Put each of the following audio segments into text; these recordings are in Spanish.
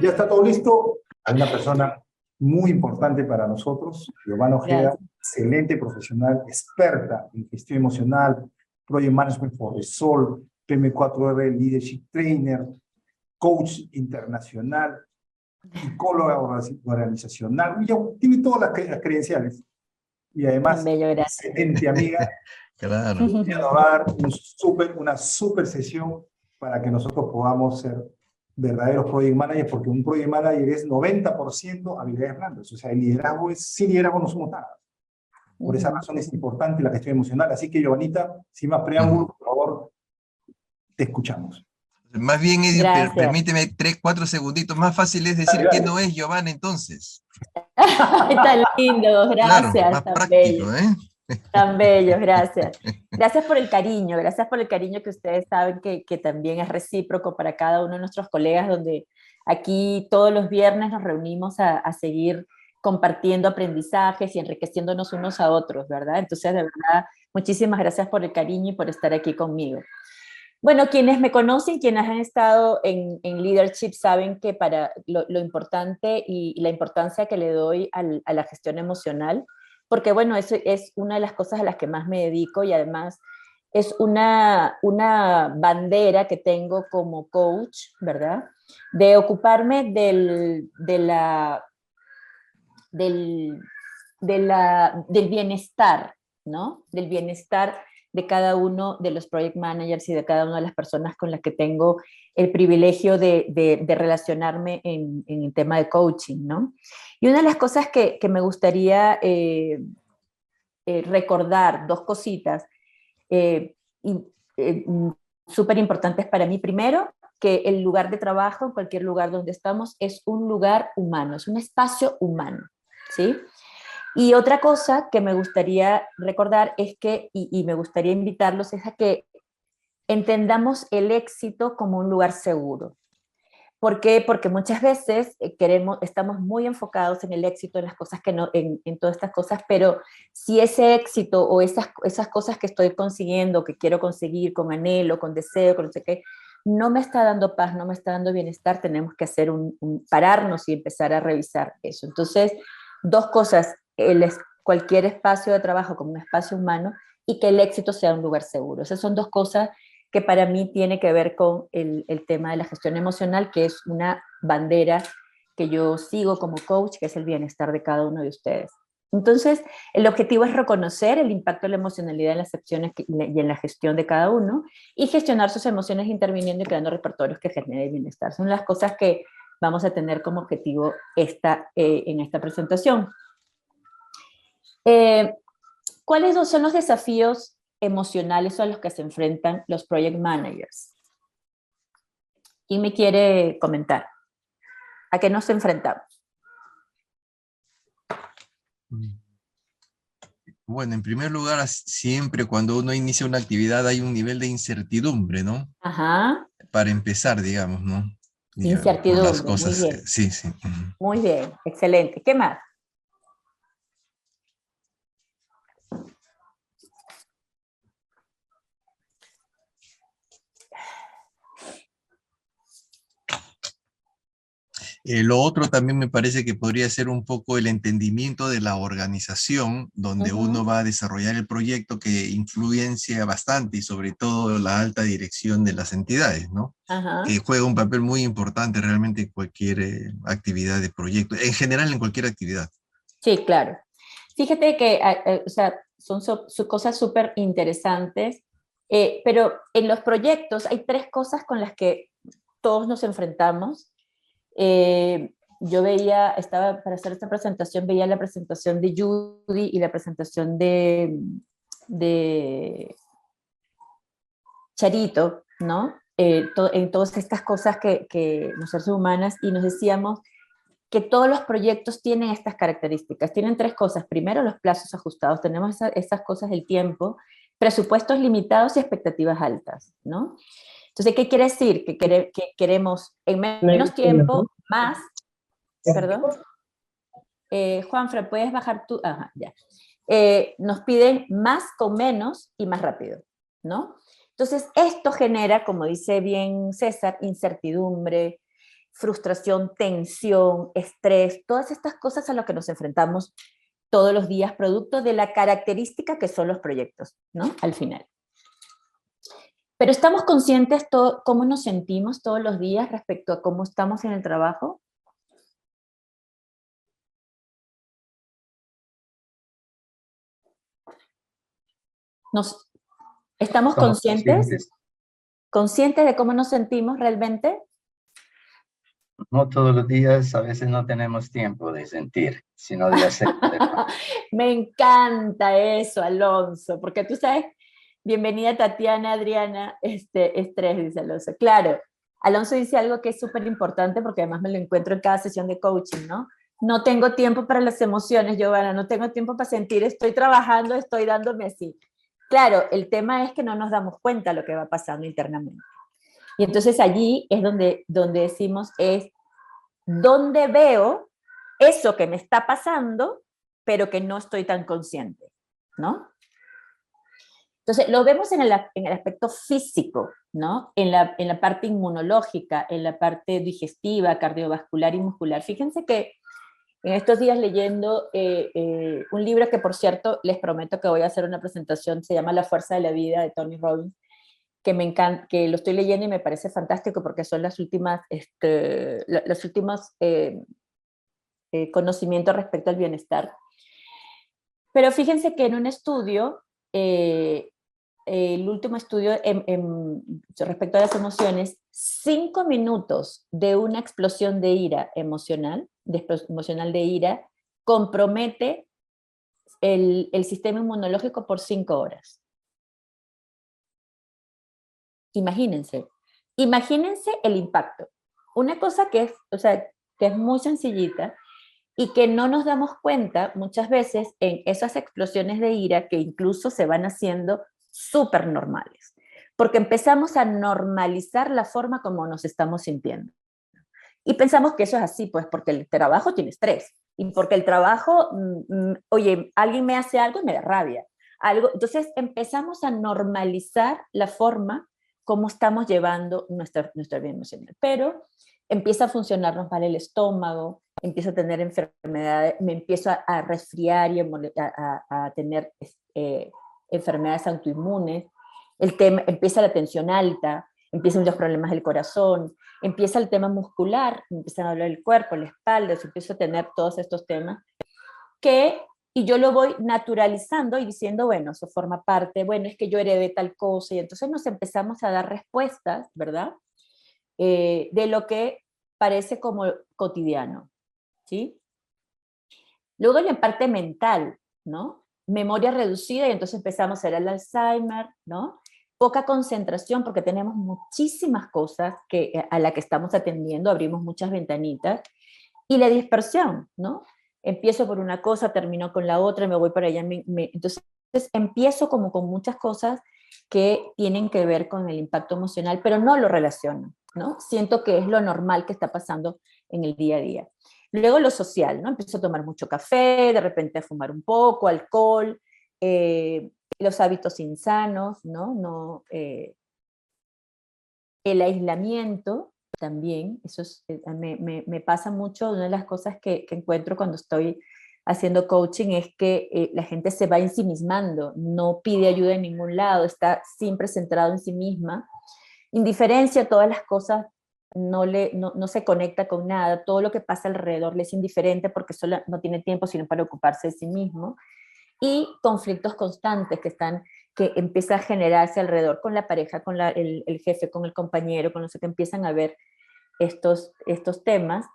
Ya está todo listo. Hay una persona muy importante para nosotros, Giovanna Ojeda, Gracias. excelente profesional, experta en gestión emocional, Project Management for the Soul, PM4R Leadership Trainer, coach internacional, psicóloga organizacional, ya tiene todas las credenciales. Y Tan además, bello, gracias. excelente amiga. Claro. Ella nos va a dar una super sesión para que nosotros podamos ser verdaderos project managers, porque un project manager es 90% habilidades blandas. O sea, el liderazgo es, sin liderazgo no somos nada. Por esa razón es importante la gestión emocional. Así que, Giovanita, sin más preámbulos, por favor, te escuchamos. Más bien, Eddie, Gracias. permíteme 3, 4 segunditos. Más fácil es Dale, decir que dale. no es Giovanna entonces. Tan lindo, Claro, gracias, más tan bello, práctico, ¿eh? tan bello, gracias. Gracias por el cariño que ustedes saben que también es recíproco para cada uno de nuestros colegas, donde aquí todos los viernes nos reunimos a seguir compartiendo aprendizajes y enriqueciéndonos unos a otros, ¿verdad? Entonces, de verdad, muchísimas gracias por el cariño y por estar aquí conmigo. Bueno, quienes me conocen, quienes han estado en leadership, saben que para lo importante y la importancia que le doy a la gestión emocional, porque bueno, eso es una de las cosas a las que más me dedico y además es una bandera que tengo como coach, ¿verdad? De ocuparme del, del bienestar, ¿no? Del bienestar de cada uno de los project managers y de cada una de las personas con las que tengo el privilegio de relacionarme en el tema de coaching, ¿no? Y una de las cosas que me gustaría recordar, dos cositas eh, eh, súper importantes para mí. Primero, que el lugar de trabajo, en cualquier lugar donde estamos, es un lugar humano, es un espacio humano, ¿sí? Y otra cosa que me gustaría recordar es que, y me gustaría invitarlos, es a que entendamos el éxito como un lugar seguro. ¿Por qué? Porque muchas veces estamos muy enfocados en el éxito, en las cosas que no, en todas estas cosas, pero si ese éxito o esas cosas que estoy consiguiendo, que quiero conseguir con anhelo, con deseo, con no sé qué, no me está dando paz, no me está dando bienestar, tenemos que hacer pararnos y empezar a revisar eso. Entonces, dos cosas, cualquier espacio de trabajo como un espacio humano y que el éxito sea un lugar seguro. Esas son dos cosas que para mí tiene que ver con el tema de la gestión emocional, que es una bandera que yo sigo como coach, que es el bienestar de cada uno de ustedes. Entonces, el objetivo es reconocer el impacto de la emocionalidad en las acciones y en la gestión de cada uno y gestionar sus emociones interviniendo y creando repertorios que generen bienestar. Son las cosas que vamos a tener como objetivo en esta presentación. ¿Cuáles son los desafíos emocionales a los que se enfrentan los project managers? ¿Quién me quiere comentar? ¿A qué nos enfrentamos? Bueno, en primer lugar, siempre cuando uno inicia una actividad hay un nivel de incertidumbre, ¿no? Ajá. Para empezar, digamos, ¿no? Por las Incertidumbre, muy cosas, bien. sí, sí. Muy bien, excelente. ¿Qué más? Lo otro también me parece que podría ser un poco el entendimiento de la organización donde uno va a desarrollar el proyecto que influencia bastante y sobre todo la alta dirección de las entidades, ¿no? Ajá. Que juega un papel muy importante realmente en cualquier actividad de proyecto, en general en cualquier actividad. Sí, claro. Fíjate que o sea, son cosas súper interesantes, pero en los proyectos hay tres cosas con las que todos nos enfrentamos. Yo estaba para hacer esta presentación, veía la presentación de Judy y la presentación de Charito, ¿no? En todas estas cosas que nosotros humanas, y nos decíamos que todos los proyectos tienen estas características. Tienen tres cosas. Primero, los plazos ajustados. Tenemos esas cosas del tiempo, presupuestos limitados y expectativas altas, ¿no? Entonces, ¿qué quiere decir? Que queremos en menos tiempo, más, perdón. Juanfra, ¿puedes bajar tú? Ajá, ya. Nos piden más con menos y más rápido, ¿no? Entonces, esto genera, como dice bien César, incertidumbre, frustración, tensión, estrés, todas estas cosas a las que nos enfrentamos todos los días, producto de la característica que son los proyectos, ¿no? Al final. Pero ¿estamos conscientes cómo nos sentimos todos los días respecto a cómo estamos en el trabajo? ¿Estamos conscientes? ¿Conscientes de cómo nos sentimos realmente? No todos los días, a veces no tenemos tiempo de sentir, sino de hacer. Me encanta eso, Alonso, porque tú sabes, bienvenida Tatiana, Adriana, estrés, dice Alonso. Claro, Alonso dice algo que es súper importante porque además me lo encuentro en cada sesión de coaching, ¿no? No tengo tiempo para las emociones, Giovanna, no tengo tiempo para sentir, estoy trabajando, estoy dándome así. Claro, el tema es que no nos damos cuenta de lo que va pasando internamente. Y entonces allí es donde decimos ¿dónde veo eso que me está pasando, pero que no estoy tan consciente? ¿No? Entonces, lo vemos en el aspecto físico, ¿no? En la parte inmunológica, en la parte digestiva, cardiovascular y muscular. Fíjense que en estos días leyendo un libro que, por cierto, les prometo que voy a hacer una presentación, se llama La Fuerza de la Vida, de Tony Robbins, que me encanta, que lo estoy leyendo y me parece fantástico porque son los últimos conocimientos respecto al bienestar. Pero fíjense que en un estudio, el último estudio respecto a las emociones, 5 minutos de una explosión de ira emocional, de ira, compromete el sistema inmunológico por 5 horas. Imagínense el impacto. Una cosa que es muy sencillita y que no nos damos cuenta muchas veces en esas explosiones de ira que incluso se van haciendo súper normales, porque empezamos a normalizar la forma como nos estamos sintiendo. Y pensamos que eso es así, pues porque el trabajo tiene estrés, y porque el trabajo, oye, alguien me hace algo y me da rabia. Entonces empezamos a normalizar la forma cómo estamos llevando nuestra vida emocional. Pero empieza a funcionarnos mal el estómago, empiezo a tener enfermedades, me empiezo a resfriar y a tener enfermedades autoinmunes, empieza la tensión alta, empiezan los problemas del corazón, empieza el tema muscular, empiezan a hablar del cuerpo, la espalda, empiezo a tener todos estos temas y yo lo voy naturalizando y diciendo, bueno, eso forma parte, bueno, es que yo heredé tal cosa, y entonces nos empezamos a dar respuestas, ¿verdad? De lo que parece como cotidiano, ¿sí? Luego en la parte mental, ¿no? Memoria reducida, y entonces empezamos a ver el Alzheimer, ¿no? Poca concentración porque tenemos muchísimas cosas a las que estamos atendiendo, abrimos muchas ventanitas, y la dispersión, ¿no? Empiezo por una cosa, termino con la otra, me voy para allá, entonces empiezo como con muchas cosas que tienen que ver con el impacto emocional, pero no lo relaciono, ¿no? Siento que es lo normal que está pasando en el día a día. Luego lo social, ¿no? Empiezo a tomar mucho café, de repente a fumar un poco, alcohol, los hábitos insanos, ¿no? El aislamiento también, eso me pasa mucho. Una de las cosas que encuentro cuando estoy haciendo coaching es que la gente se va ensimismando, no pide ayuda en ningún lado, está siempre centrado en sí misma. Indiferencia, todas las cosas, no se conecta con nada, todo lo que pasa alrededor le es indiferente porque solo no tiene tiempo sino para ocuparse de sí mismo. Y conflictos constantes que empieza a generarse alrededor con la pareja, con el jefe, con el compañero, con los que empiezan a ver estos temas.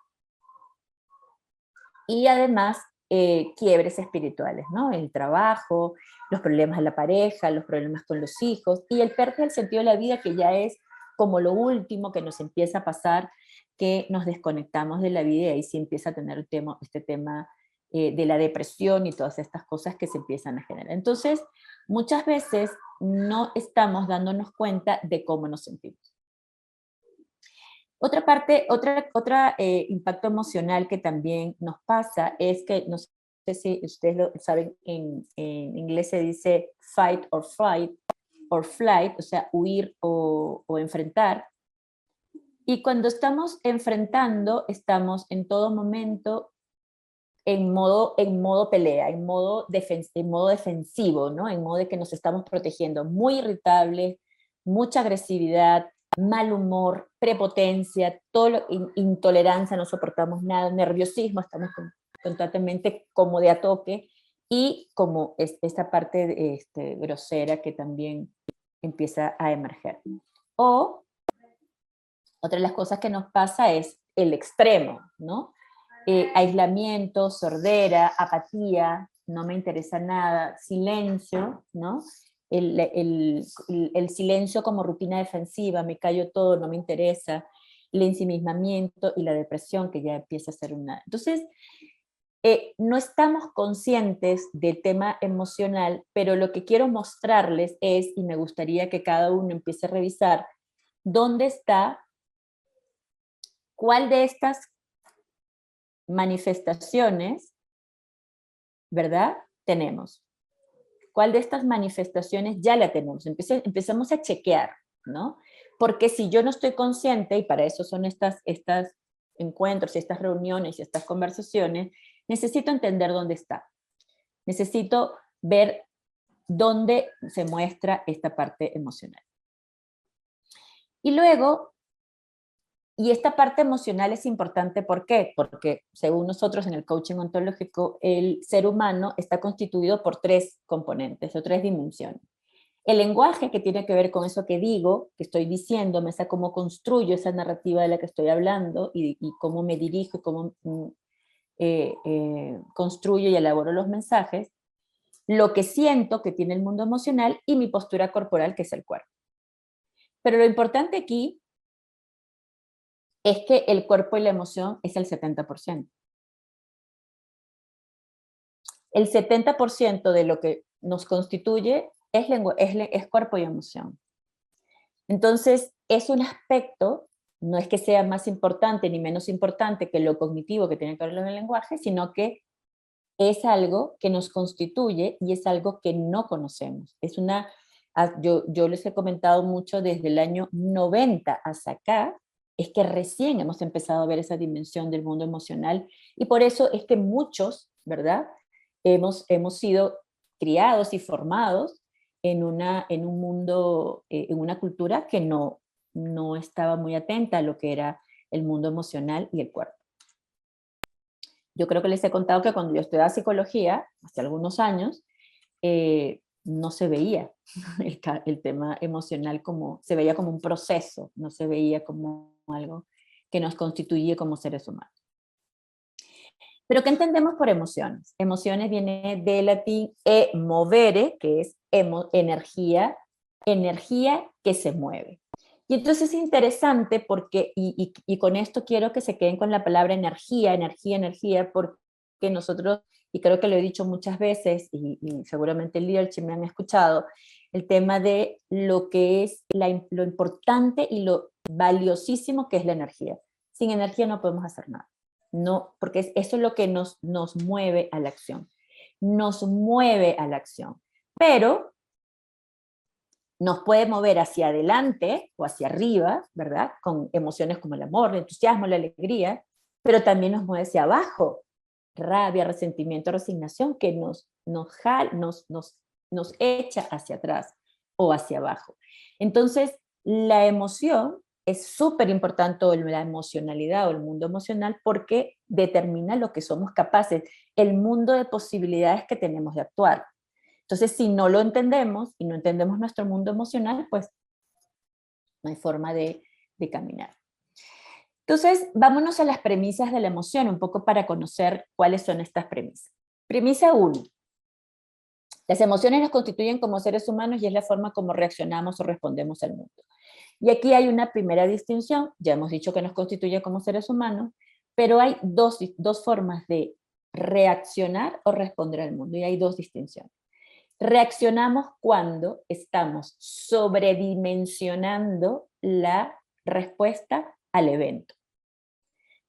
Y además quiebres espirituales, ¿no? El trabajo, los problemas de la pareja, los problemas con los hijos, y el pérdida del sentido de la vida, que ya es como lo último que nos empieza a pasar, que nos desconectamos de la vida, y ahí sí empieza a tener este tema de la depresión y todas estas cosas que se empiezan a generar. Entonces, muchas veces no estamos dándonos cuenta de cómo nos sentimos. Otra parte, otra impacto emocional que también nos pasa es que, no sé si ustedes lo saben, en inglés se dice fight or flight, o sea, huir o enfrentar. Y cuando estamos enfrentando, estamos en todo momento en modo pelea, en modo defensivo, ¿no? En modo de que nos estamos protegiendo, muy irritables, mucha agresividad, mal humor, prepotencia, intolerancia, no soportamos nada, nerviosismo, estamos constantemente como de a toque, y como esta parte grosera que también empieza a emerger. O otra de las cosas que nos pasa es el extremo, ¿no? Aislamiento, sordera, apatía, no me interesa nada, silencio, ¿no? El silencio como rutina defensiva, me callo todo, no me interesa, el ensimismamiento y la depresión que ya empieza a ser una... Entonces, no estamos conscientes del tema emocional, pero lo que quiero mostrarles es, y me gustaría que cada uno empiece a revisar, dónde está, cuál de estas manifestaciones, ¿verdad? Tenemos. ¿Cuál de estas manifestaciones ya la tenemos? Empezamos a chequear, ¿no? Porque si yo no estoy consciente, y para eso son estos encuentros, estas reuniones y estas conversaciones, necesito entender dónde está. Necesito ver dónde se muestra esta parte emocional. Y luego, y esta parte emocional es importante, ¿por qué? Porque según nosotros en el coaching ontológico, el ser humano está constituido por 3 componentes o 3 dimensiones. El lenguaje, que tiene que ver con eso que digo, que estoy diciendo, me cómo construyo esa narrativa de la que estoy hablando, y cómo me dirijo, y cómo construyo y elaboro los mensajes. Lo que siento, que tiene el mundo emocional, y mi postura corporal, que es el cuerpo. Pero lo importante aquí es que el cuerpo y la emoción es el 70%. El 70% de lo que nos constituye es cuerpo y emoción. Entonces, es un aspecto, no es que sea más importante ni menos importante que lo cognitivo que tiene que ver con el lenguaje, sino que es algo que nos constituye y es algo que no conocemos. Yo les he comentado mucho desde el año 90 hasta acá, es que recién hemos empezado a ver esa dimensión del mundo emocional, y por eso es que muchos, ¿verdad? Hemos sido criados y formados en un mundo, en una cultura que no estaba muy atenta a lo que era el mundo emocional y el cuerpo. Yo creo que les he contado que cuando yo estudiaba psicología, hace algunos años, no se veía el tema emocional se veía como un proceso, no se veía como algo que nos constituye como seres humanos. Pero ¿qué entendemos por emociones? Emociones viene del latín movere, que es energía que se mueve. Y entonces es interesante porque, y con esto quiero que se queden con la palabra energía, porque nosotros, y creo que lo he dicho muchas veces, y seguramente el leadership me han escuchado, el tema de lo que es lo importante y lo valiosísimo que es la energía. Sin energía no podemos hacer nada. No, porque eso es lo que nos mueve a la acción. Nos mueve a la acción. Pero nos puede mover hacia adelante o hacia arriba, ¿verdad? Con emociones como el amor, el entusiasmo, la alegría, pero también nos mueve hacia abajo. Rabia, resentimiento, resignación, que nos echa hacia atrás o hacia abajo. Entonces, la emoción es súper importante, la emocionalidad o el mundo emocional, porque determina lo que somos capaces, el mundo de posibilidades que tenemos de actuar. Entonces, si no lo entendemos y no entendemos nuestro mundo emocional, pues no hay forma de caminar. Entonces, vámonos a las premisas de la emoción, un poco para conocer cuáles son estas premisas. Premisa 1. Las emociones nos constituyen como seres humanos y es la forma como reaccionamos o respondemos al mundo. Y aquí hay una primera distinción, ya hemos dicho que nos constituye como seres humanos, pero hay dos formas de reaccionar o responder al mundo, y hay 2 distinciones. Reaccionamos cuando estamos sobredimensionando la respuesta al evento.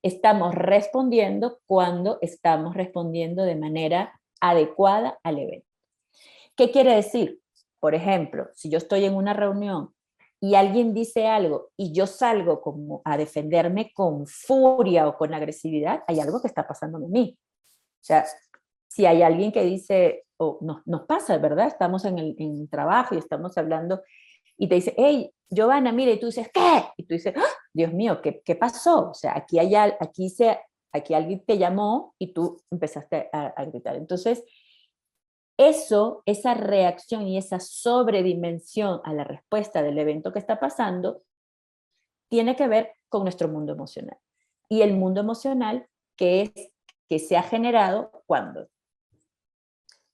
Estamos respondiendo cuando estamos respondiendo de manera adecuada al evento. ¿Qué quiere decir? Por ejemplo, si yo estoy en una reunión y alguien dice algo y yo salgo como a defenderme con furia o con agresividad, hay algo que está pasando en mí. O sea, si hay alguien que dice, o nos pasa, ¿verdad? Estamos en el trabajo y estamos hablando y te dice, hey, Giovanna, mira, y tú dices, ¿qué? Y tú dices, ¡ah! Dios mío, ¿qué pasó? O sea, aquí alguien te llamó y tú empezaste a gritar. Entonces, esa reacción y esa sobredimensión a la respuesta del evento que está pasando, tiene que ver con nuestro mundo emocional. Y el mundo emocional que se ha generado, ¿cuándo?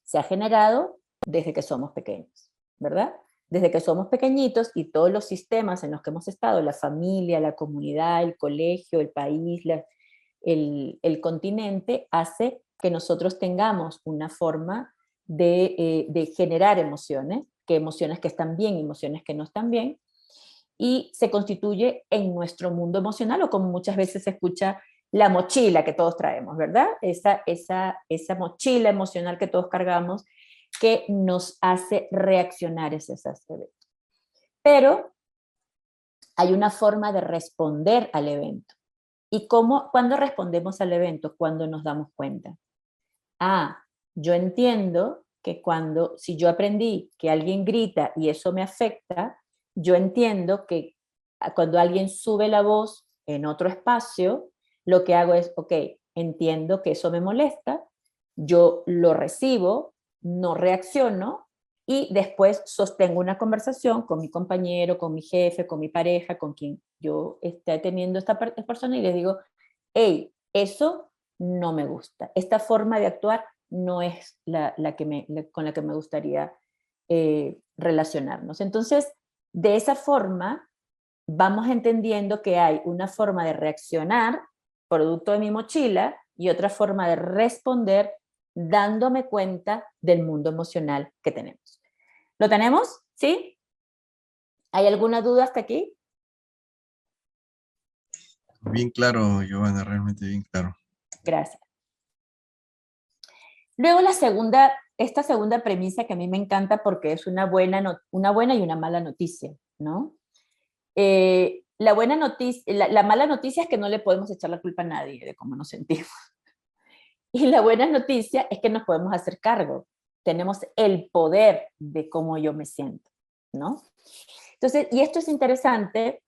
Se ha generado desde que somos pequeños, ¿verdad? Desde que somos pequeñitos y todos los sistemas en los que hemos estado, la familia, la comunidad, el colegio, el país, el continente, hace que nosotros tengamos una forma de generar emociones que están bien, emociones que no están bien, y se constituye en nuestro mundo emocional, o como muchas veces se escucha, la mochila que todos traemos, ¿verdad? Esa mochila emocional que todos cargamos, que nos hace reaccionar a esos eventos. Pero hay una forma de responder al evento. ¿Y cuándo respondemos al evento? Cuando nos damos cuenta. Yo entiendo que si yo aprendí que alguien grita y eso me afecta, yo entiendo que cuando alguien sube la voz en otro espacio, lo que hago es, ok, entiendo que eso me molesta, yo lo recibo, no reacciono, y después sostengo una conversación con mi compañero, con mi jefe, con mi pareja, con quien yo esté teniendo esta persona, y les digo, hey, eso no me gusta, esta forma de actuar no es con la que me gustaría relacionarnos. Entonces, de esa forma, vamos entendiendo que hay una forma de reaccionar, producto de mi mochila, y otra forma de responder, dándome cuenta del mundo emocional que tenemos. ¿Lo tenemos? ¿Sí? ¿Hay alguna duda hasta aquí? Bien claro, Giovanna, realmente bien claro. Gracias. Luego esta segunda premisa que a mí me encanta porque es una buena y una mala noticia, ¿no? La buena noticia, la mala noticia es que no le podemos echar la culpa a nadie de cómo nos sentimos. Y la buena noticia es que nos podemos hacer cargo. Tenemos el poder de cómo yo me siento, ¿no? Entonces, y esto es interesante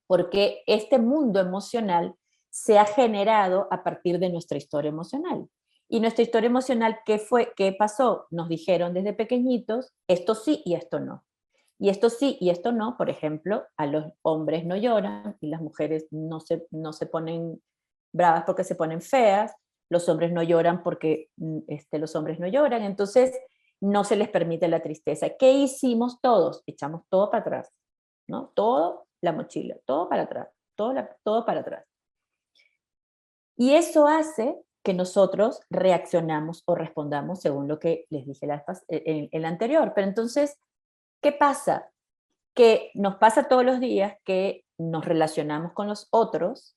porque este mundo emocional se ha generado a partir de nuestra historia emocional. Y nuestra historia emocional, ¿qué pasó? Nos dijeron desde pequeñitos, esto sí y esto no. Y esto sí y esto no, por ejemplo, a los hombres no lloran y las mujeres no se ponen bravas porque se ponen feas, los hombres no lloran porque los hombres no lloran, entonces no se les permite la tristeza. ¿Qué hicimos todos? Echamos todo para atrás, ¿no? Todo, la mochila, todo para atrás, todo para atrás. Y eso hace que nosotros reaccionamos o respondamos según lo que les dije en el anterior. Pero entonces, ¿qué pasa? Que nos pasa todos los días que nos relacionamos con los otros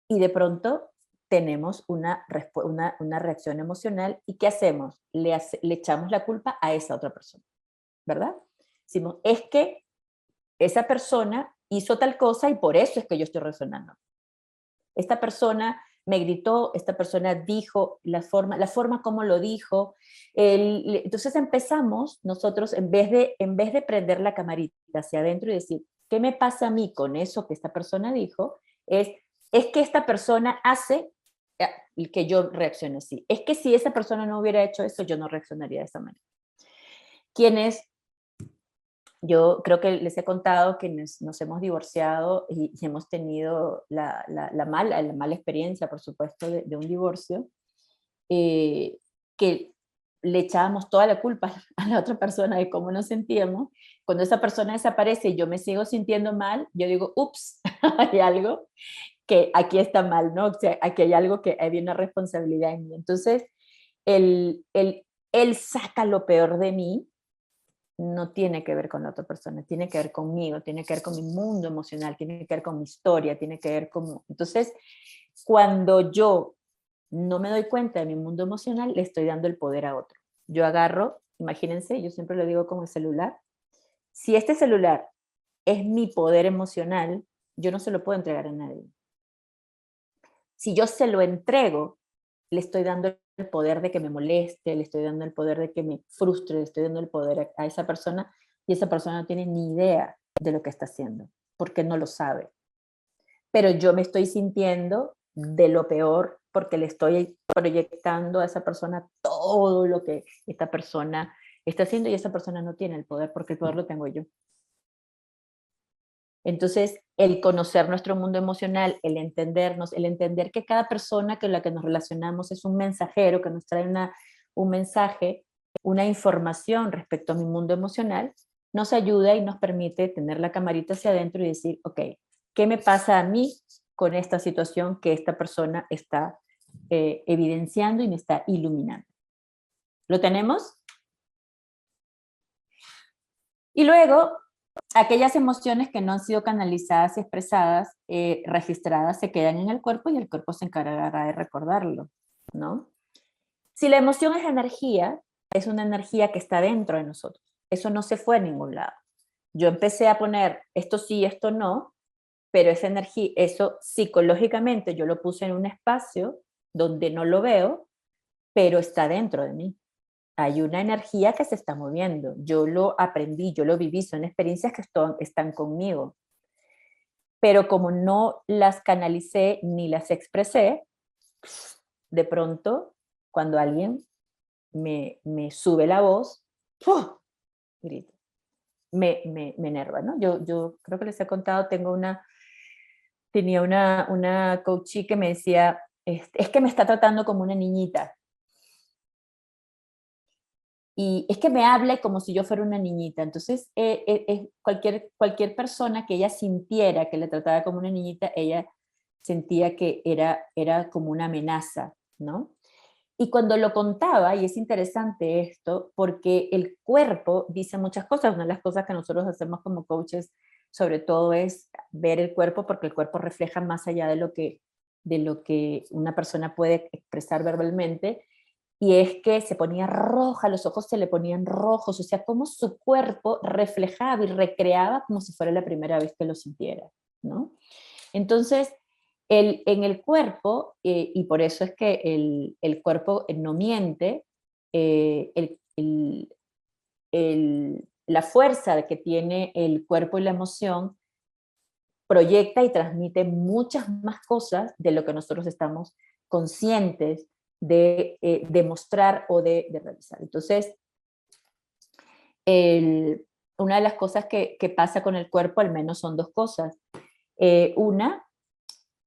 y de pronto tenemos una reacción emocional, y ¿qué hacemos? Le echamos la culpa a esa otra persona, ¿verdad? Decimos, es que esa persona hizo tal cosa y por eso es que yo estoy resonando. Esta persona me gritó, esta persona dijo, la forma como lo dijo. Entonces empezamos nosotros, en vez de prender la camarita hacia adentro y decir, ¿qué me pasa a mí con eso que esta persona dijo? Es que esta persona hace que yo reaccione así. Es que si esa persona no hubiera hecho eso, yo no reaccionaría de esa manera. Yo creo que les he contado que nos hemos divorciado y hemos tenido la mala experiencia, por supuesto, de un divorcio, que le echábamos toda la culpa a la otra persona de cómo nos sentíamos. Cuando esa persona desaparece y yo me sigo sintiendo mal, yo digo, ups, hay algo que aquí está mal, ¿no? O sea, aquí hay algo que hay una responsabilidad en mí. Entonces, él saca lo peor de mí, no tiene que ver con la otra persona, tiene que ver conmigo, tiene que ver con mi mundo emocional, tiene que ver con mi historia, tiene que ver con... Entonces, cuando yo no me doy cuenta de mi mundo emocional, le estoy dando el poder a otro. Yo agarro, imagínense, yo siempre lo digo con el celular, Si este celular es mi poder emocional, yo no se lo puedo entregar a nadie. Si yo se lo entrego, le estoy dando el poder de que me moleste, le estoy dando el poder de que me frustre, le estoy dando el poder a esa persona, y esa persona no tiene ni idea de lo que está haciendo, porque no lo sabe. Pero yo me estoy sintiendo de lo peor porque le estoy proyectando a esa persona todo lo que esta persona está haciendo, y esa persona no tiene el poder, porque el poder lo tengo yo. Entonces, el conocer nuestro mundo emocional, el entendernos, el entender que cada persona con la que nos relacionamos es un mensajero que nos trae un mensaje, una información respecto a mi mundo emocional, nos ayuda y nos permite tener la camarita hacia adentro y decir, ok, ¿qué me pasa a mí con esta situación que esta persona está evidenciando y me está iluminando? ¿Lo tenemos? Y luego, aquellas emociones que no han sido canalizadas y expresadas, registradas, se quedan en el cuerpo y el cuerpo se encargará de recordarlo, ¿no? Si la emoción es energía, es una energía que está dentro de nosotros. Eso no se fue a ningún lado. Yo empecé a poner esto sí, esto no, pero esa energía, eso psicológicamente yo lo puse en un espacio donde no lo veo, pero está dentro de mí. Hay una energía que se está moviendo. Yo lo aprendí, yo lo viví, son experiencias que están conmigo. Pero como no las canalicé ni las expresé, de pronto, cuando alguien me sube la voz, ¡puf! Grito. Me enerva, ¿no? Yo creo que les he contado, tenía una coachee que me decía, es que me está tratando como una niñita. Y es que me habla como si yo fuera una niñita. Entonces, cualquier persona que ella sintiera que le trataba como una niñita, ella sentía que era como una amenaza, ¿no? Y cuando lo contaba, y es interesante esto, porque el cuerpo dice muchas cosas. Una de las cosas que nosotros hacemos como coaches, sobre todo, es ver el cuerpo, porque el cuerpo refleja más allá de lo que una persona puede expresar verbalmente. Y es que se ponía roja, los ojos se le ponían rojos, o sea, como su cuerpo reflejaba y recreaba como si fuera la primera vez que lo sintiera, ¿no? Entonces, en el cuerpo, y por eso es que el cuerpo no miente, la fuerza que tiene el cuerpo y la emoción proyecta y transmite muchas más cosas de lo que nosotros estamos conscientes de demostrar o de realizar. Entonces, una de las cosas que pasa con el cuerpo, al menos son dos cosas. Una,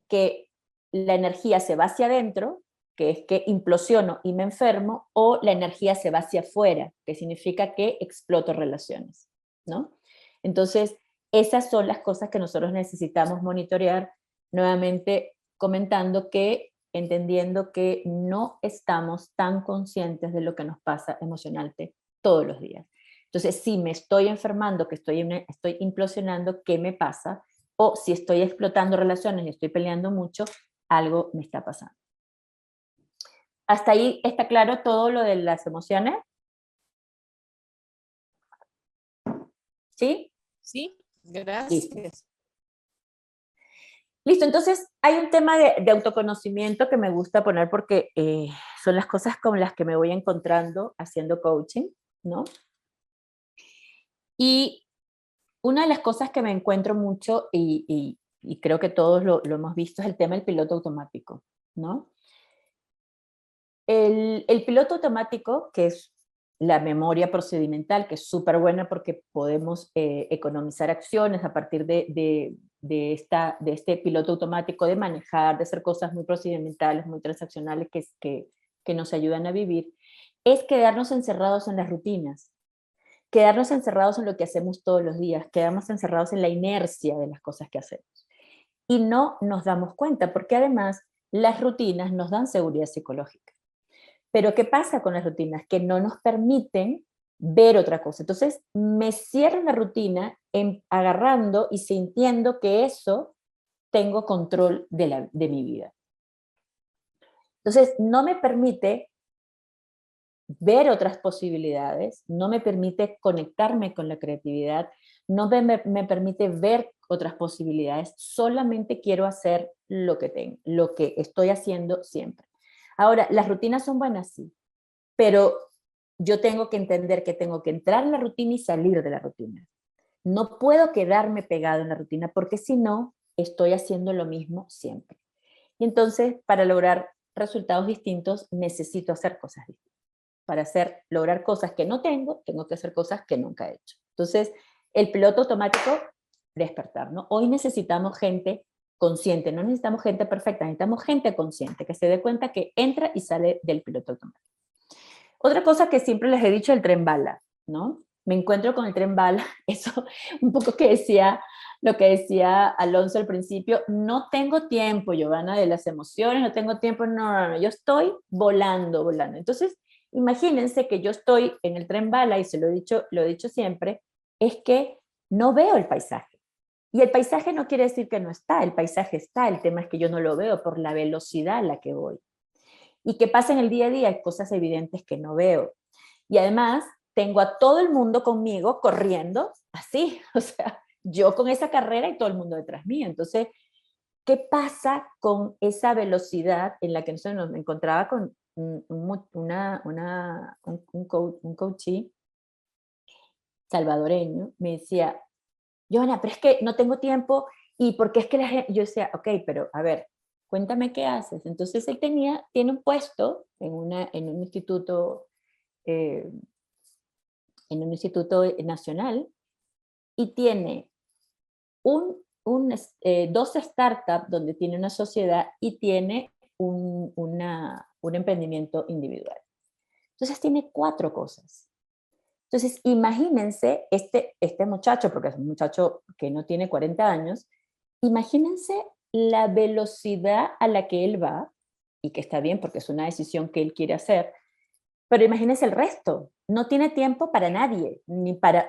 que la energía se va hacia adentro, que es que implosiono y me enfermo, o la energía se va hacia afuera, que significa que exploto relaciones, ¿no? Entonces, esas son las cosas que nosotros necesitamos monitorear, nuevamente comentando que, entendiendo que no estamos tan conscientes de lo que nos pasa emocionalmente todos los días. Entonces, si me estoy enfermando, que estoy implosionando, ¿qué me pasa? O si estoy explotando relaciones y estoy peleando mucho, algo me está pasando. ¿Hasta ahí está claro todo lo de las emociones? ¿Sí? Sí, Listo. gracias. Listo, entonces hay un tema de autoconocimiento que me gusta poner porque son las cosas con las que me voy encontrando haciendo coaching, ¿no? Y una de las cosas que me encuentro mucho, y creo que todos lo hemos visto, es el tema del piloto automático, ¿no? El piloto automático, que es la memoria procedimental, que es súper buena porque podemos economizar acciones a partir de este piloto automático de manejar, de hacer cosas muy procedimentales, muy transaccionales que nos ayudan a vivir, es quedarnos encerrados en las rutinas, quedarnos encerrados en lo que hacemos todos los días, quedarnos encerrados en la inercia de las cosas que hacemos. Y no nos damos cuenta, porque además las rutinas nos dan seguridad psicológica. Pero ¿qué pasa con las rutinas? Que no nos permiten ver otra cosa. Entonces me cierro la rutina agarrando y sintiendo que eso tengo control de mi vida. Entonces no me permite ver otras posibilidades, no me permite conectarme con la creatividad, no me permite ver otras posibilidades, solamente quiero hacer lo que tengo, lo que estoy haciendo siempre. Ahora, las rutinas son buenas, sí, pero yo tengo que entender que tengo que entrar en la rutina y salir de la rutina. No puedo quedarme pegado en la rutina porque si no, estoy haciendo lo mismo siempre. Y entonces, para lograr resultados distintos, necesito hacer cosas distintas. Para lograr cosas que no tengo que hacer cosas que nunca he hecho. Entonces, el piloto automático, despertar, ¿no? Hoy necesitamos gente consciente, no necesitamos gente perfecta, necesitamos gente consciente, que se dé cuenta que entra y sale del piloto automático. Otra cosa que siempre les he dicho, el tren bala, ¿no? Me encuentro con el tren bala, eso un poco lo que decía Alonso al principio, no tengo tiempo, Giovanna, de las emociones, no tengo tiempo, no, yo estoy volando. Entonces, imagínense que yo estoy en el tren bala, y se lo he dicho siempre, es que no veo el paisaje. Y el paisaje no quiere decir que no está, el paisaje está, el tema es que yo no lo veo por la velocidad a la que voy. Y que pasa en el día a día, hay cosas evidentes que no veo. Y además, tengo a todo el mundo conmigo corriendo así, o sea, yo con esa carrera y todo el mundo detrás mío. Entonces, ¿qué pasa con esa velocidad en la que nosotros nos encontraba con un coachee salvadoreño? Me decía, Johanna, pero es que no tengo tiempo, y porque es que la gente, yo decía, ok, pero a ver, cuéntame qué haces. Entonces él tiene un puesto en un instituto, nacional, y tiene dos startups donde tiene una sociedad y tiene un emprendimiento individual. Entonces tiene 4 cosas. Entonces imagínense este muchacho, porque es un muchacho que no tiene 40 años, imagínense la velocidad a la que él va, y que está bien porque es una decisión que él quiere hacer, pero imagínense el resto, no tiene tiempo para nadie,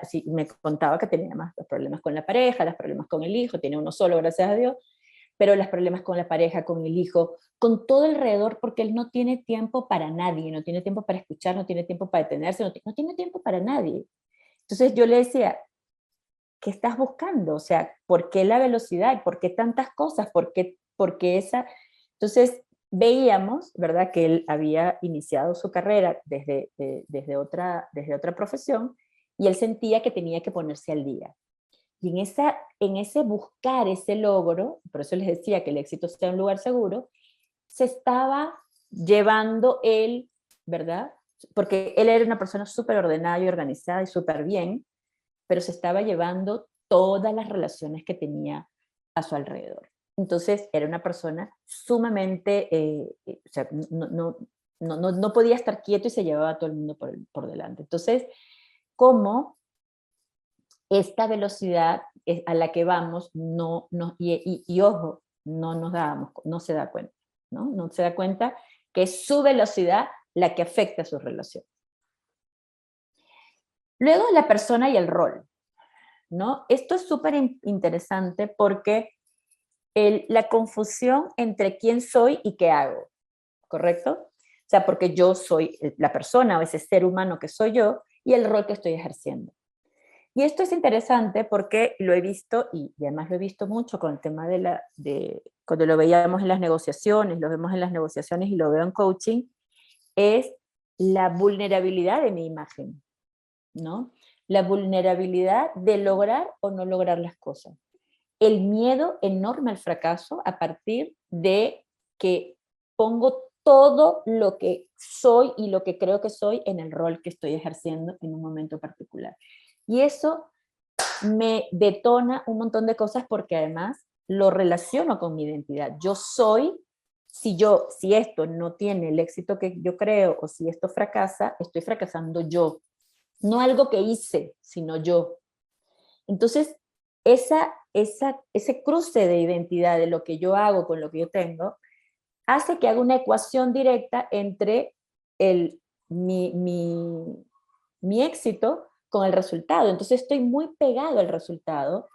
si me contaba que tenía más los problemas con la pareja, los problemas con el hijo, tiene uno solo, gracias a Dios, pero los problemas con la pareja, con el hijo, con todo alrededor, porque él no tiene tiempo para nadie, no tiene tiempo para escuchar, no tiene tiempo para detenerse, no tiene tiempo para nadie. Entonces yo le decía, ¿qué estás buscando? O sea, ¿por qué la velocidad? ¿Por qué tantas cosas? ¿Por qué esa? Entonces, veíamos, ¿verdad?, que él había iniciado su carrera desde otra profesión, y él sentía que tenía que ponerse al día. Y en ese buscar ese logro, por eso les decía que el éxito sea un lugar seguro, se estaba llevando él, ¿verdad? Porque él era una persona súper ordenada y organizada y súper bien, pero se estaba llevando todas las relaciones que tenía a su alrededor. Entonces era una persona sumamente, o sea, no podía estar quieto y se llevaba a todo el mundo por delante. Entonces, ¿cómo esta velocidad a la que vamos y ojo, no se da cuenta, ¿no? No se da cuenta que es su velocidad la que afecta a sus relaciones. Luego, la persona y el rol, ¿no? Esto es súper interesante porque la confusión entre quién soy y qué hago, ¿correcto? O sea, porque yo soy la persona o ese ser humano que soy yo y el rol que estoy ejerciendo. Y esto es interesante porque lo he visto, y además lo he visto mucho con el tema cuando lo veíamos en las negociaciones, lo vemos en las negociaciones y lo veo en coaching, es la vulnerabilidad de mi imagen, ¿no? La vulnerabilidad de lograr o no lograr las cosas. El miedo enorme al fracaso a partir de que pongo todo lo que soy y lo que creo que soy en el rol que estoy ejerciendo en un momento particular. Y eso me detona un montón de cosas porque además lo relaciono con mi identidad. Yo soy, si esto no tiene el éxito que yo creo o si esto fracasa, estoy fracasando yo. No algo que hice, sino yo. Entonces, ese cruce de identidad de lo que yo hago con lo que yo tengo, hace que haga una ecuación directa entre mi éxito con el resultado. Entonces estoy muy pegado al resultado,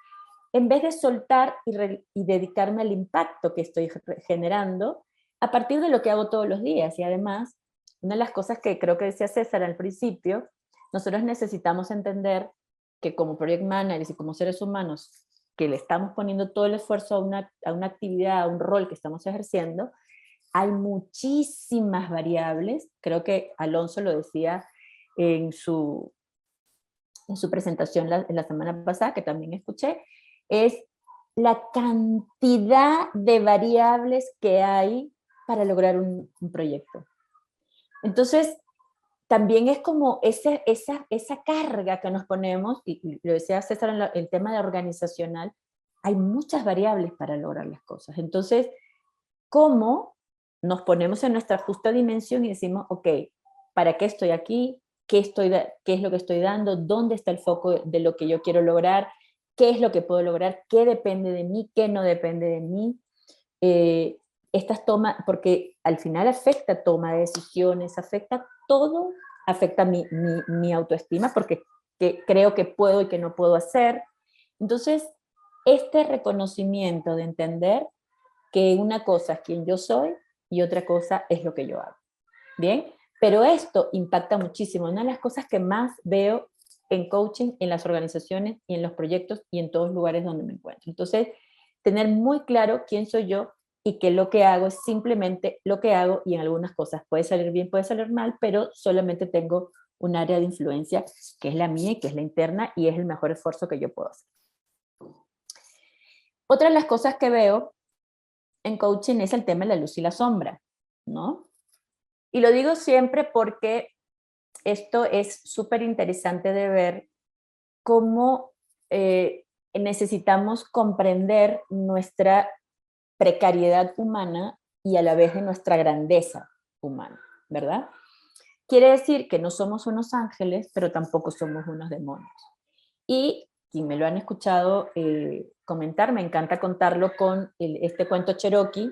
en vez de soltar y dedicarme al impacto que estoy generando a partir de lo que hago todos los días. Y además, una de las cosas que creo que decía César al principio, nosotros necesitamos entender que como project managers y como seres humanos que le estamos poniendo todo el esfuerzo a una actividad, a un rol que estamos ejerciendo, hay muchísimas variables, creo que Alonso lo decía en su presentación la semana pasada, que también escuché, es la cantidad de variables que hay para lograr un proyecto. Entonces, también es como esa carga que nos ponemos, y lo decía César en el tema de organizacional, hay muchas variables para lograr las cosas. Entonces, ¿cómo nos ponemos en nuestra justa dimensión y decimos, ok, ¿para qué estoy aquí? ¿Qué es lo que estoy dando? ¿Dónde está el foco de lo que yo quiero lograr? ¿Qué es lo que puedo lograr? ¿Qué depende de mí? ¿Qué no depende de mí? Estas tomas, porque al final afecta toma de decisiones, afecta todo, afecta mi autoestima, porque creo que puedo y que no puedo hacer. Entonces, este reconocimiento de entender que una cosa es quien yo soy y otra cosa es lo que yo hago. ¿Bien? Pero esto impacta muchísimo. Una de las cosas que más veo en coaching, en las organizaciones y en los proyectos y en todos los lugares donde me encuentro. Entonces, tener muy claro quién soy yo y que lo que hago es simplemente lo que hago, y en algunas cosas puede salir bien, puede salir mal, pero solamente tengo un área de influencia que es la mía y que es la interna, y es el mejor esfuerzo que yo puedo hacer. Otra de las cosas que veo en coaching es el tema de la luz y la sombra, ¿no? Y lo digo siempre porque esto es súper interesante de ver cómo necesitamos comprender nuestra precariedad humana y a la vez de nuestra grandeza humana, ¿verdad? Quiere decir que no somos unos ángeles, pero tampoco somos unos demonios. Y quien me lo han escuchado comentar, me encanta contarlo con este cuento Cherokee,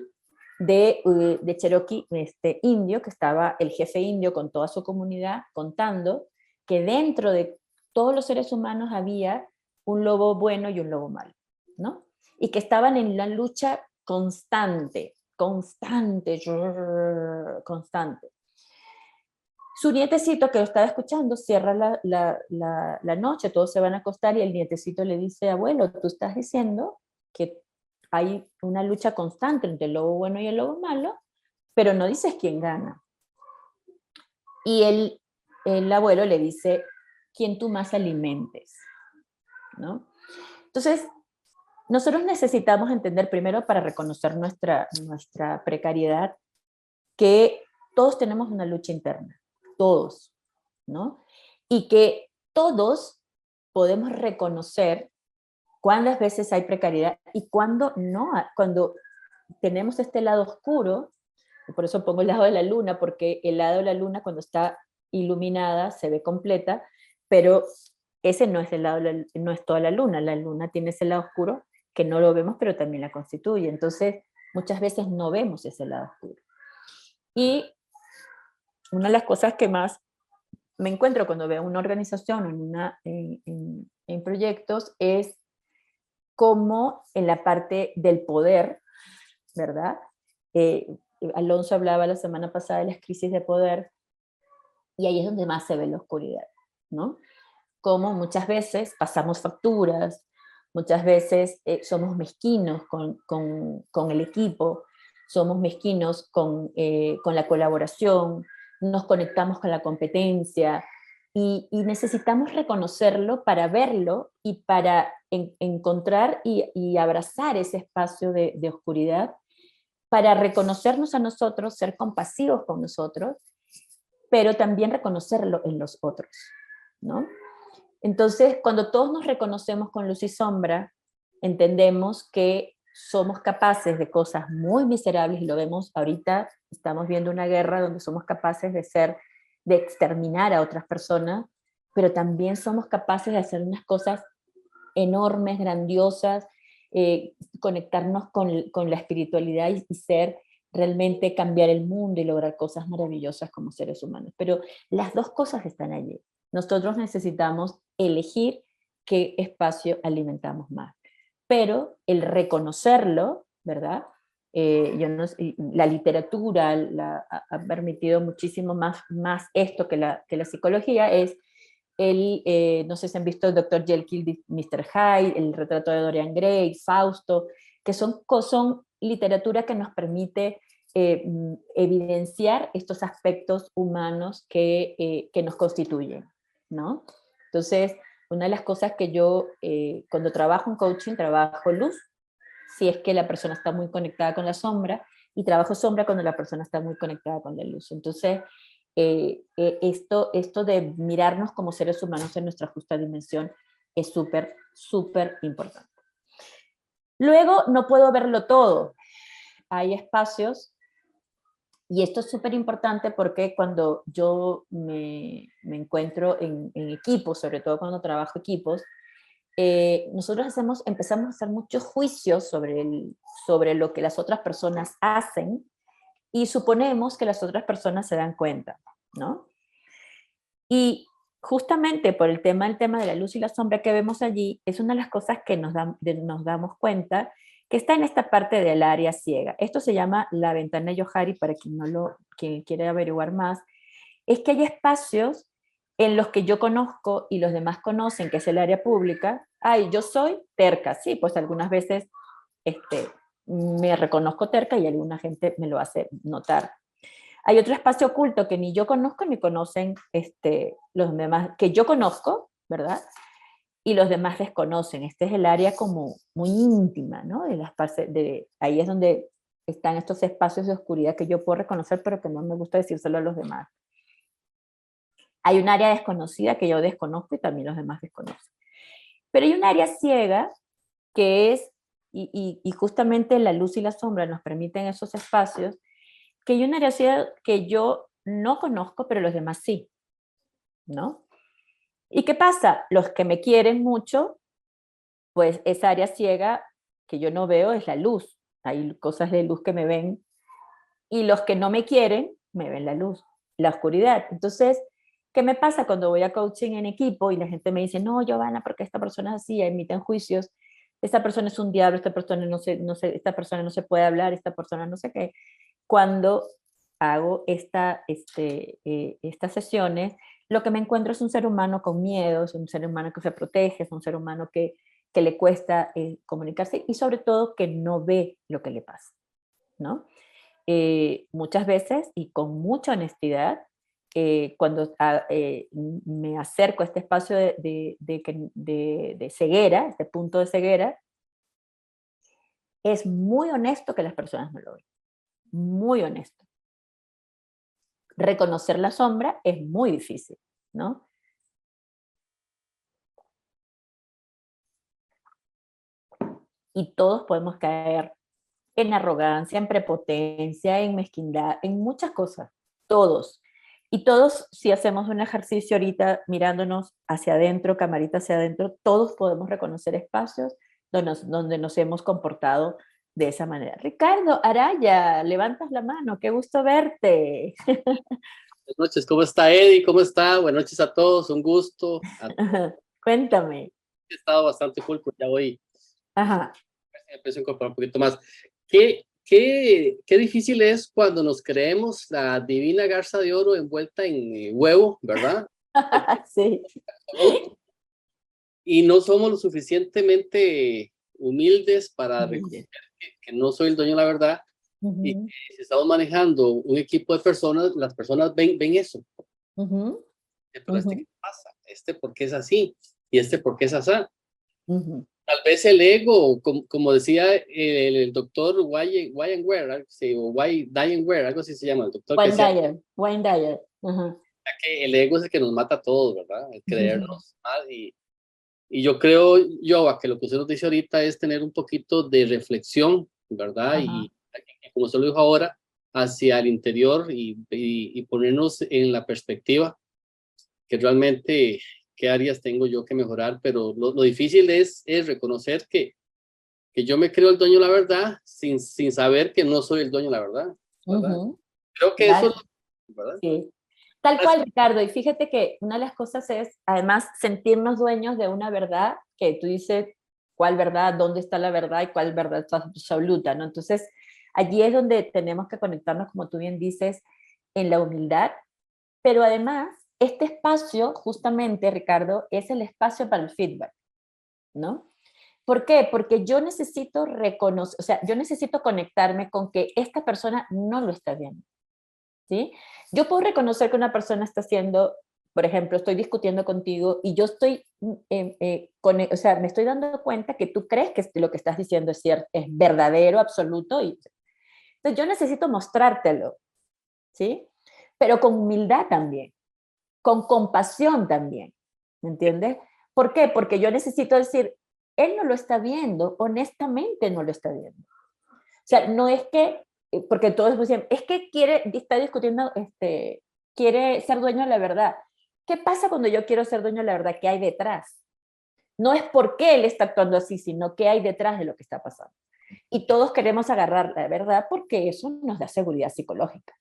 de Cherokee indio, que estaba el jefe indio con toda su comunidad contando que dentro de todos los seres humanos había un lobo bueno y un lobo malo, ¿no? Y que estaban en la lucha constante. Su nietecito, que lo estaba escuchando, cierra la noche, todos se van a acostar y el nietecito le dice, abuelo, tú estás diciendo que hay una lucha constante entre el lobo bueno y el lobo malo, pero no dices quién gana. Y el abuelo le dice, quien tú más alimentes, ¿no? Entonces, nosotros necesitamos entender primero, para reconocer nuestra precariedad, que todos tenemos una lucha interna, todos, ¿no? Y que todos podemos reconocer cuántas veces hay precariedad y cuándo no, cuando tenemos este lado oscuro, y por eso pongo el lado de la luna, porque el lado de la luna cuando está iluminada se ve completa, pero ese no es el lado, no es toda la luna tiene ese lado oscuro que no lo vemos, pero también la constituye. Entonces, muchas veces no vemos ese lado oscuro. Y una de las cosas que más me encuentro cuando veo una organización en proyectos es cómo en la parte del poder, ¿verdad? Alonso hablaba la semana pasada de las crisis de poder, y ahí es donde más se ve la oscuridad, ¿no? Como muchas veces pasamos facturas, muchas veces somos mezquinos con el equipo, somos mezquinos con la colaboración, nos conectamos con la competencia, y necesitamos reconocerlo para verlo y para encontrar y abrazar ese espacio de oscuridad, para reconocernos a nosotros, ser compasivos con nosotros, pero también reconocerlo en los otros, ¿no? Entonces, cuando todos nos reconocemos con luz y sombra, entendemos que somos capaces de cosas muy miserables, y lo vemos ahorita, estamos viendo una guerra donde somos capaces de exterminar a otras personas, pero también somos capaces de hacer unas cosas enormes, grandiosas, conectarnos con la espiritualidad y ser realmente cambiar el mundo y lograr cosas maravillosas como seres humanos. Pero las dos cosas están allí. Nosotros necesitamos elegir qué espacio alimentamos más. Pero el reconocerlo, ¿verdad? Yo no sé, la literatura ha permitido muchísimo más esto que la psicología, es no sé si han visto el Dr. Jekyll, Mr. Hyde, el retrato de Dorian Gray, Fausto, que son literatura que nos permite evidenciar estos aspectos humanos que nos constituyen, ¿no? Entonces, una de las cosas que yo, cuando trabajo en coaching, trabajo luz, si es que la persona está muy conectada con la sombra, y trabajo sombra cuando la persona está muy conectada con la luz. Entonces, esto de mirarnos como seres humanos en nuestra justa dimensión es súper, súper importante. Luego, no puedo verlo todo. Hay espacios, y esto es súper importante porque cuando yo me encuentro en equipos, sobre todo cuando trabajo equipos, nosotros empezamos a hacer muchos juicios sobre lo que las otras personas hacen, y suponemos que las otras personas se dan cuenta, ¿no? Y justamente por el tema de la luz y la sombra que vemos allí, es una de las cosas que nos damos cuenta que está en esta parte del área ciega. Esto se llama la ventana Johari, para quien quiere averiguar más. Es que hay espacios en los que yo conozco y los demás conocen, que es el área pública. Ay, yo soy terca, sí, pues algunas veces me reconozco terca y alguna gente me lo hace notar. Hay otro espacio oculto que ni yo conozco ni conocen los demás, que yo conozco, ¿verdad? Y los demás desconocen. Este es el área como muy íntima, ¿no? Ahí es donde están estos espacios de oscuridad que yo puedo reconocer, pero que no me gusta decírselo a los demás. Hay un área desconocida que yo desconozco y también los demás desconocen. Pero hay un área ciega que es, y justamente la luz y la sombra nos permiten esos espacios, que hay un área ciega que yo no conozco, pero los demás sí, ¿no? ¿Y qué pasa? Los que me quieren mucho, pues esa área ciega que yo no veo es la luz. Hay cosas de luz que me ven, y los que no me quieren, me ven la luz, la oscuridad. Entonces, ¿qué me pasa cuando voy a coaching en equipo y la gente me dice, no, Giovanna, porque esta persona es así, emiten juicios, esta persona es un diablo, esta persona esta persona no se puede hablar, esta persona no sé qué? Cuando hago estas sesiones, lo que me encuentro es un ser humano con miedo, es un ser humano que se protege, es un ser humano que le cuesta comunicarse, y sobre todo que no ve lo que le pasa, ¿no? Muchas veces, y con mucha honestidad, cuando me acerco a este espacio de ceguera, este punto de ceguera, es muy honesto que las personas no lo ven, muy honesto. Reconocer la sombra es muy difícil, ¿no? Y todos podemos caer en arrogancia, en prepotencia, en mezquindad, en muchas cosas, todos. Y todos, si hacemos un ejercicio ahorita mirándonos hacia adentro, camarita hacia adentro, todos podemos reconocer espacios donde nos hemos comportado de esa manera. Ricardo Araya, levantas la mano, qué gusto verte. Buenas noches, ¿cómo está Eddie? ¿Cómo está? Buenas noches a todos, un gusto. Cuéntame. He estado bastante full, porque ya voy. Ajá. Me empiezo a incorporar un poquito más. Qué difícil es cuando nos creemos la divina garza de oro envuelta en huevo, ¿verdad? Sí. Y no somos lo suficientemente humildes para reconocer que no soy el dueño de la verdad. Y que si estamos manejando un equipo de personas, las personas ven eso. Pero ¿qué pasa? ¿Por qué es así? ¿Y por qué es así? Tal vez el ego, como decía el doctor Wayne Ware, o Diane Ware, algo así se llama, el doctor. Wayne Dyer. Que el ego es el que nos mata a todos, ¿verdad? El creernos mal. Y yo creo, que lo que usted nos dice ahorita es tener un poquito de reflexión, ¿verdad? Y como usted lo dijo ahora, hacia el interior y ponernos en la perspectiva que realmente qué áreas tengo yo que mejorar, pero lo difícil es reconocer que yo me creo el dueño de la verdad sin saber que no soy el dueño de la verdad, ¿verdad? Creo que eso es, ¿verdad? Sí. Tal cual, Ricardo, y fíjate que una de las cosas es, además, sentirnos dueños de una verdad, que tú dices, ¿cuál verdad? ¿Dónde está la verdad? Y cuál verdad absoluta, ¿no? Entonces, allí es donde tenemos que conectarnos, como tú bien dices, en la humildad, pero además, este espacio, justamente, Ricardo, es el espacio para el feedback, ¿no? ¿Por qué? Porque yo necesito reconocer, o sea, yo necesito conectarme con que esta persona no lo está viendo, ¿sí? Yo puedo reconocer que una persona está haciendo, por ejemplo, estoy discutiendo contigo y yo estoy, o sea, me estoy dando cuenta que tú crees que lo que estás diciendo es cierto, es verdadero, absoluto, y entonces yo necesito mostrártelo, ¿sí? Pero con humildad también, con compasión también, ¿me entiendes? ¿Por qué? Porque yo necesito decir, él no lo está viendo, honestamente no lo está viendo. O sea, no es que, porque todos decían, es que está discutiendo, quiere ser dueño de la verdad. ¿Qué pasa cuando yo quiero ser dueño de la verdad? ¿Qué hay detrás? No es por qué él está actuando así, sino qué hay detrás de lo que está pasando. Y todos queremos agarrar la verdad porque eso nos da seguridad psicológica.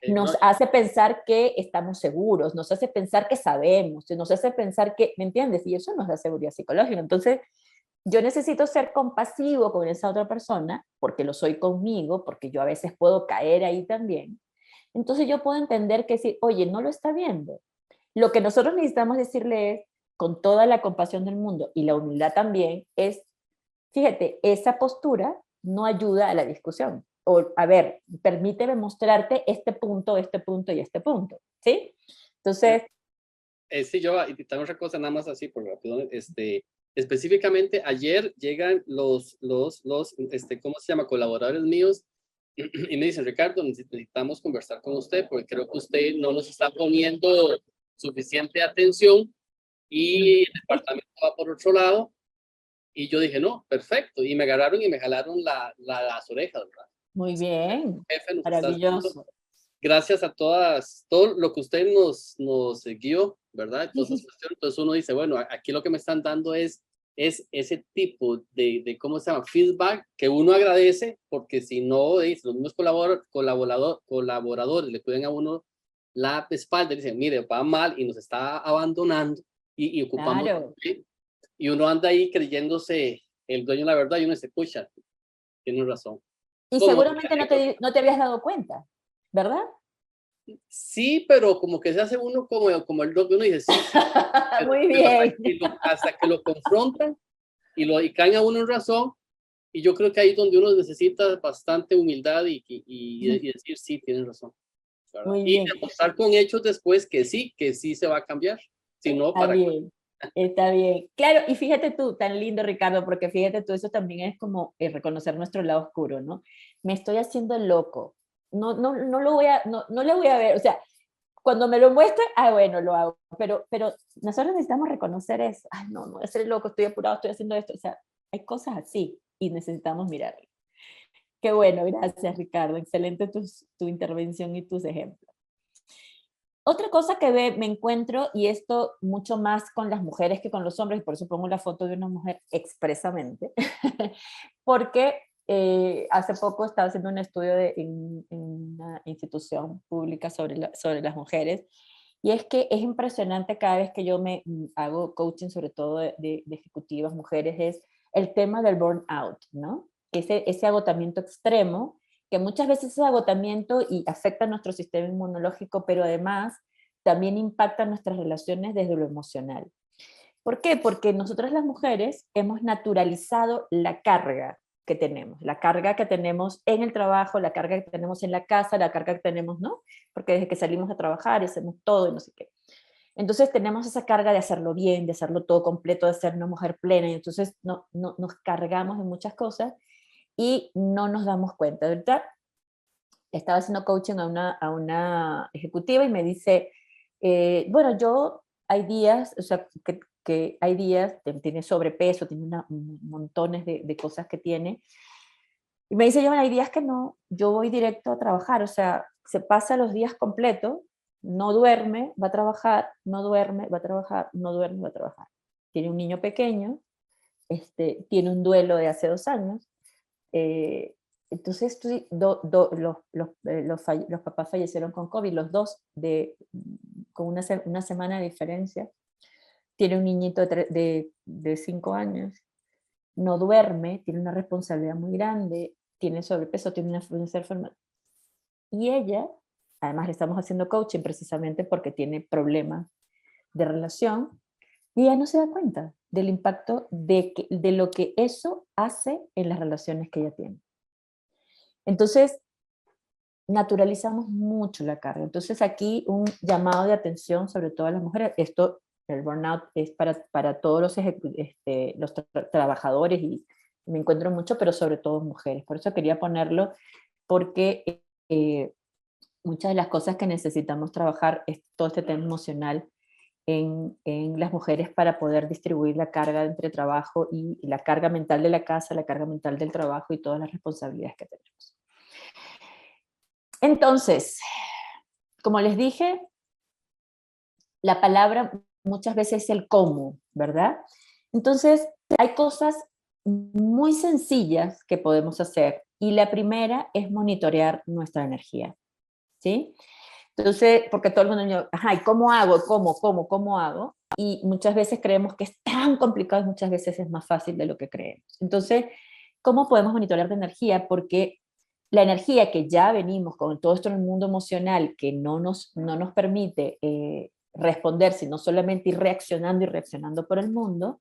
Nos hace pensar que estamos seguros, nos hace pensar que sabemos, nos hace pensar que, ¿me entiendes? Y eso nos da seguridad psicológica. Entonces, yo necesito ser compasivo con esa otra persona, porque lo soy conmigo, porque yo a veces puedo caer ahí también. Entonces yo puedo entender que decir, oye, no lo está viendo. Lo que nosotros necesitamos decirle es, con toda la compasión del mundo y la humildad también, es, fíjate, esa postura no ayuda a la discusión. O, a ver, permíteme mostrarte este punto y este punto, ¿sí? Entonces... sí, yo, y también otra cosa, nada más así, por rápido, específicamente ayer llegan ¿cómo se llama? Colaboradores míos y me dicen, Ricardo, necesitamos conversar con usted porque creo que usted no nos está poniendo suficiente atención y el departamento va por otro lado. Y yo dije, no, perfecto. Y me agarraron y me jalaron las orejas, ¿verdad? Muy bien, Jefe, maravilloso. Gracias a todo lo que usted nos guió, ¿verdad? Entonces, entonces uno dice, bueno, aquí lo que me están dando es ese tipo de ¿cómo se llama? Feedback que uno agradece, porque si no, los mismos colaboradores le cuiden a uno la espalda y dicen, mire, va mal y nos está abandonando y ocupamos. Claro. Y uno anda ahí creyéndose el dueño de la verdad y uno se escucha, tiene razón. Y seguramente no te habías dado cuenta, ¿verdad? Sí, pero como que se hace uno como el dog, uno dice sí. Muy bien. Hasta que lo confrontan y caen a uno en razón, y yo creo que ahí es donde uno necesita bastante humildad y decir sí, tienen razón. ¿verdad? Muy Y bien. demostrar con hechos después que sí se va a cambiar. Si no, Está bien. Está bien. Claro, y fíjate tú, tan lindo, Ricardo, porque fíjate tú, eso también es como reconocer nuestro lado oscuro, ¿no? Me estoy haciendo loco. No le voy a ver, o sea, cuando me lo muestre, bueno, lo hago, pero nosotros necesitamos reconocer eso. Ay, no voy a ser loco, estoy apurado, estoy haciendo esto, o sea, hay cosas así y necesitamos mirarlo. Qué bueno, gracias, Ricardo, excelente tu intervención y tus ejemplos. Otra cosa que me encuentro, y esto mucho más con las mujeres que con los hombres, y por eso pongo la foto de una mujer expresamente, porque hace poco estaba haciendo un estudio en una institución pública sobre las mujeres, y es que es impresionante cada vez que yo me hago coaching, sobre todo de ejecutivas mujeres, es el tema del burnout, ¿no? Ese agotamiento extremo, que muchas veces es agotamiento y afecta a nuestro sistema inmunológico, pero además también impacta nuestras relaciones desde lo emocional. ¿Por qué? Porque nosotras las mujeres hemos naturalizado la carga que tenemos en el trabajo, la carga que tenemos en la casa, la carga que tenemos, ¿no? Porque desde que salimos a trabajar hacemos todo y no sé qué. Entonces tenemos esa carga de hacerlo bien, de hacerlo todo completo, de ser una mujer plena, y entonces nos cargamos de muchas cosas y no nos damos cuenta, ¿verdad? Estaba haciendo coaching a una ejecutiva y me dice, bueno, hay días, o sea, que hay días, tiene sobrepeso, tiene montones de cosas que tiene, y me dice, yo, hay días que no, yo voy directo a trabajar, o sea, se pasa los días completos, no duerme, va a trabajar, no duerme, va a trabajar, no duerme, va a trabajar. Tiene un niño pequeño, tiene un duelo de hace 2 años, entonces los papás fallecieron con COVID, los dos con una semana de diferencia. Tiene un niñito de 5 años, no duerme, tiene una responsabilidad muy grande, tiene sobrepeso, tiene una enfermedad. Y ella, además le estamos haciendo coaching precisamente porque tiene problemas de relación, y ella no se da cuenta del impacto de lo que eso hace en las relaciones que ella tiene. Entonces, naturalizamos mucho la carga. Entonces aquí un llamado de atención, sobre todo a las mujeres. Esto, el burnout es para todos los trabajadores, y me encuentro mucho, pero sobre todo mujeres. Por eso quería ponerlo, porque muchas de las cosas que necesitamos trabajar es todo este tema emocional en las mujeres para poder distribuir la carga entre trabajo y la carga mental de la casa, la carga mental del trabajo y todas las responsabilidades que tenemos. Entonces, como les dije, la palabra muchas veces es el cómo, ¿verdad? Entonces, hay cosas muy sencillas que podemos hacer, y la primera es monitorear nuestra energía, ¿sí? Entonces, porque todo el mundo dice, ajá, ¿y cómo hago? ¿Cómo hago? Y muchas veces creemos que es tan complicado, y muchas veces es más fácil de lo que creemos. Entonces, ¿cómo podemos monitorear la energía? Porque la energía que ya venimos con todo esto en el mundo emocional, que no nos permite responder, sino solamente ir reaccionando por el mundo,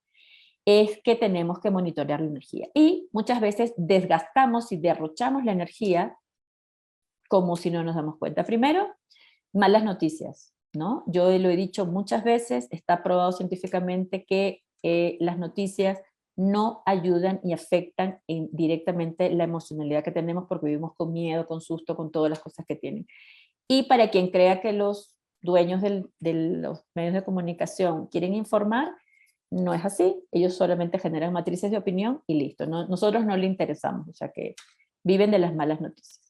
es que tenemos que monitorear la energía. Y muchas veces desgastamos y derrochamos la energía como si no nos damos cuenta. Primero, malas noticias, ¿no? Yo lo he dicho muchas veces, está probado científicamente que las noticias no ayudan y afectan directamente la emocionalidad que tenemos, porque vivimos con miedo, con susto, con todas las cosas que tienen. Y para quien crea que los dueños de los medios de comunicación quieren informar, no es así. Ellos solamente generan matrices de opinión y listo. No, nosotros no le interesamos, o sea que viven de las malas noticias.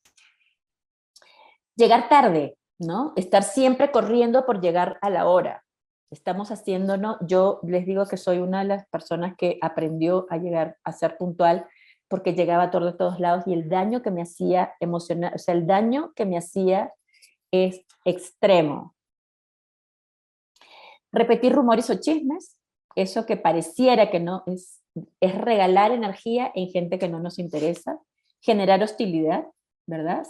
Llegar tarde, ¿no? Estar siempre corriendo por llegar a la hora. Estamos haciéndonos, yo les digo que soy una de las personas que aprendió a llegar a ser puntual, porque llegaba tarde de todos lados, y el daño que me hacía emocional, o sea, el daño que me hacía es extremo. Repetir rumores o chismes, eso que pareciera que no es regalar energía en gente que no nos interesa. Generar hostilidad, ¿verdad?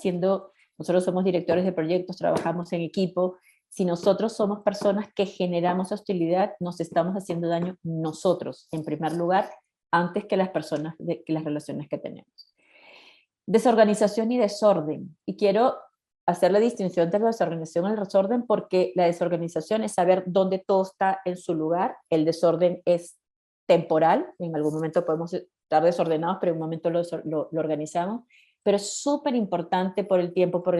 Nosotros somos directores de proyectos, trabajamos en equipo. Si nosotros somos personas que generamos hostilidad, nos estamos haciendo daño nosotros, en primer lugar, antes que las personas, que las relaciones que tenemos. Desorganización y desorden. Y quiero hacer la distinción entre la desorganización y el desorden, porque la desorganización es saber dónde todo está en su lugar. El desorden es temporal. En algún momento podemos estar desordenados, pero en un momento lo organizamos. Pero es súper importante por el tiempo, por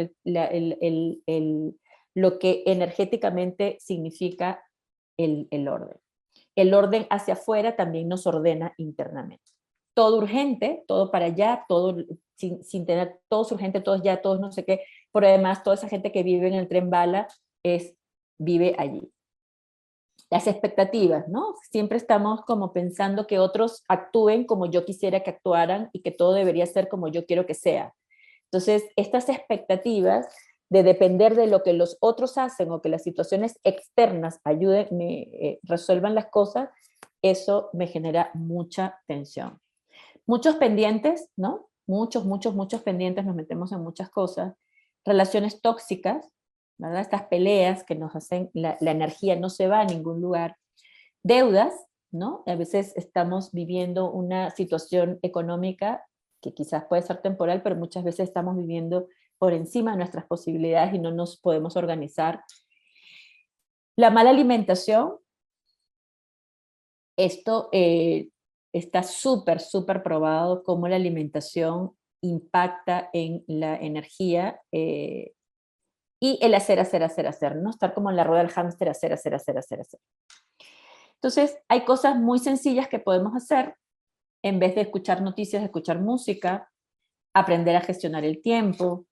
lo que energéticamente significa el orden. El orden hacia afuera también nos ordena internamente. Todo urgente, todo para allá, todo sin tener, todo urgente, todos ya, todos no sé qué. Por además, toda esa gente que vive en el tren bala vive allí. Las expectativas, ¿no? Siempre estamos como pensando que otros actúen como yo quisiera que actuaran, y que todo debería ser como yo quiero que sea. Entonces, estas expectativas de depender de lo que los otros hacen, o que las situaciones externas resuelvan las cosas, eso me genera mucha tensión. Muchos pendientes, ¿no? Muchos pendientes, nos metemos en muchas cosas. Relaciones tóxicas, ¿verdad? Estas peleas que nos hacen, la energía no se va a ningún lugar. Deudas, ¿no? A veces estamos viviendo una situación económica que quizás puede ser temporal, pero muchas veces estamos viviendo por encima de nuestras posibilidades y no nos podemos organizar. La mala alimentación, esto está súper probado cómo la alimentación impacta en la energía, y el hacer, ¿no? Estar como en la rueda del hámster, hacer. Entonces, hay cosas muy sencillas que podemos hacer en vez de escuchar noticias, escuchar música, aprender a gestionar el tiempo,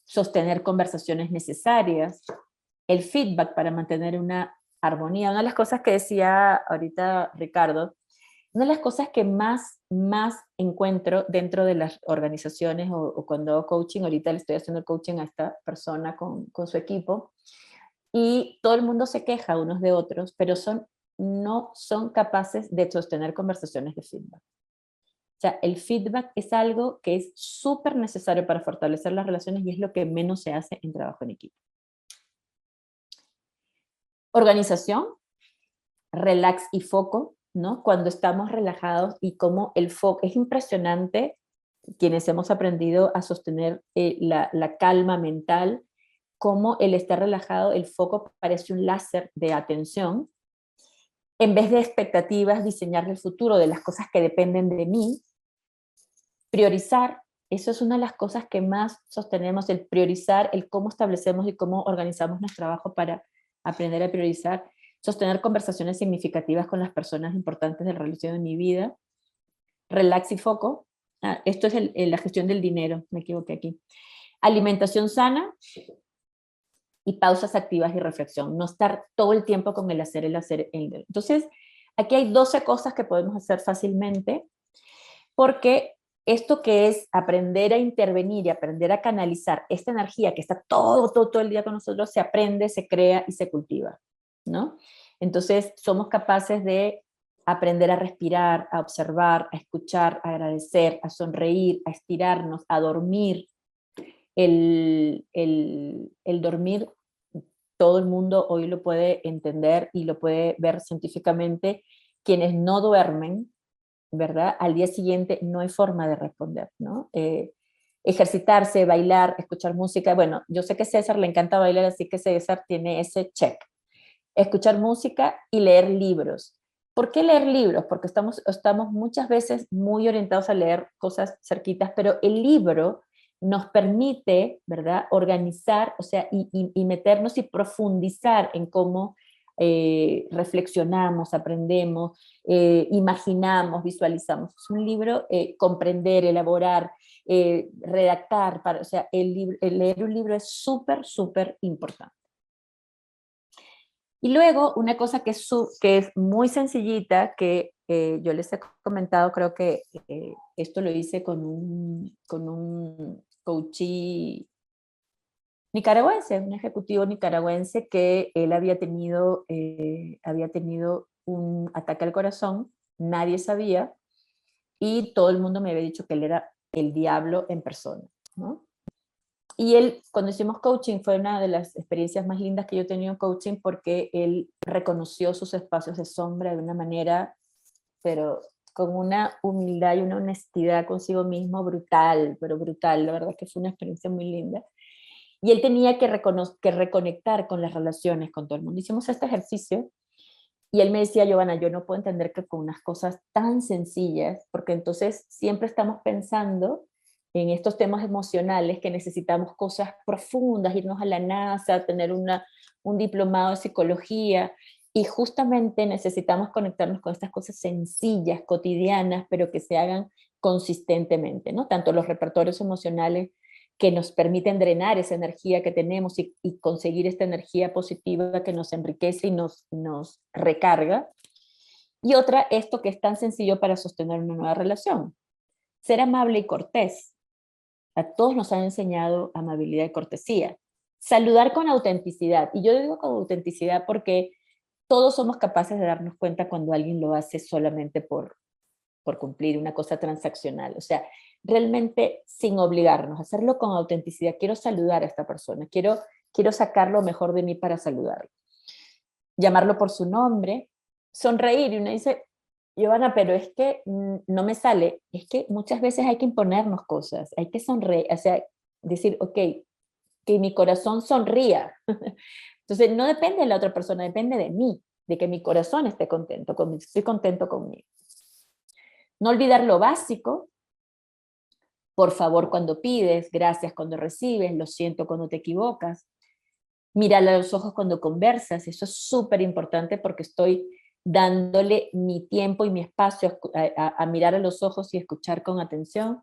sostener conversaciones necesarias, el feedback para mantener una armonía. Una de las cosas que decía ahorita Ricardo, una de las cosas que más encuentro dentro de las organizaciones, o cuando hago coaching, ahorita le estoy haciendo el coaching a esta persona con su equipo, y todo el mundo se queja unos de otros, pero no son capaces de sostener conversaciones de feedback. O sea, el feedback es algo que es súper necesario para fortalecer las relaciones y es lo que menos se hace en trabajo en equipo. Organización, relax y foco, ¿no? Cuando estamos relajados y cómo el foco, es impresionante quienes hemos aprendido a sostener la calma mental, cómo el estar relajado, el foco parece un láser de atención. En vez de expectativas, diseñar el futuro de las cosas que dependen de mí. Priorizar, eso es una de las cosas que más sostenemos, el priorizar, el cómo establecemos y cómo organizamos nuestro trabajo para aprender a priorizar. Sostener conversaciones significativas con las personas importantes de la relación de mi vida. Relax y foco. Esto es la gestión del dinero, me equivoqué aquí. Alimentación sana y pausas activas y reflexión. No estar todo el tiempo con el hacer. Entonces, aquí hay 12 cosas que podemos hacer fácilmente, porque esto que es aprender a intervenir y aprender a canalizar esta energía que está todo el día con nosotros, se aprende, se crea y se cultiva, ¿no? Entonces, somos capaces de aprender a respirar, a observar, a escuchar, a agradecer, a sonreír, a estirarnos, a dormir. El dormir, todo el mundo hoy lo puede entender y lo puede ver científicamente. Quienes no duermen, ¿verdad? Al día siguiente no hay forma de responder, ¿no? Ejercitarse, bailar, escuchar música. Bueno, yo sé que a César le encanta bailar, así que César tiene ese check. Escuchar música y leer libros. ¿Por qué leer libros? Porque estamos muchas veces muy orientados a leer cosas cerquitas, pero el libro nos permite, ¿verdad?, organizar, o sea, y meternos y profundizar en cómo reflexionamos, aprendemos, imaginamos, visualizamos. Es un libro, comprender, elaborar, redactar, o sea, leer un libro es súper, súper importante. Y luego, una cosa que es muy sencillita, que yo les he comentado, creo que esto lo hice con un coachee nicaragüense, un ejecutivo nicaragüense, que él había tenido un ataque al corazón, nadie sabía, y todo el mundo me había dicho que él era el diablo en persona, ¿no? Y él, cuando hicimos coaching, fue una de las experiencias más lindas que yo he tenido en coaching, porque él reconoció sus espacios de sombra de una manera, pero con una humildad y una honestidad consigo mismo brutal, pero brutal. La verdad que fue una experiencia muy linda. Y él tenía que reconectar con las relaciones con todo el mundo. Hicimos este ejercicio y él me decía: Giovanna, yo no puedo entender que con unas cosas tan sencillas, porque entonces siempre estamos pensando en estos temas emocionales, que necesitamos cosas profundas, irnos a la NASA, tener un diplomado de psicología, y justamente necesitamos conectarnos con estas cosas sencillas, cotidianas, pero que se hagan consistentemente, ¿no? Tanto los repertorios emocionales que nos permiten drenar esa energía que tenemos y conseguir esta energía positiva que nos enriquece y nos recarga. Y otra, esto que es tan sencillo para sostener una nueva relación: ser amable y cortés. A todos nos han enseñado amabilidad y cortesía. Saludar con autenticidad. Y yo digo con autenticidad porque todos somos capaces de darnos cuenta cuando alguien lo hace solamente por cumplir una cosa transaccional. O sea, realmente sin obligarnos, hacerlo con autenticidad. Quiero saludar a esta persona, quiero sacar lo mejor de mí para saludarlo. Llamarlo por su nombre, sonreír, y uno dice: Giovanna, pero es que no me sale. Es que muchas veces hay que imponernos cosas, hay que sonreír, o sea, decir, ok, que mi corazón sonría. Entonces, no depende de la otra persona, depende de mí, de que mi corazón esté contento conmigo, estoy contento conmigo. No olvidar lo básico: por favor cuando pides, gracias cuando recibes, lo siento cuando te equivocas. Mirar a los ojos cuando conversas, eso es súper importante, porque estoy dándole mi tiempo y mi espacio a mirar a los ojos y escuchar con atención.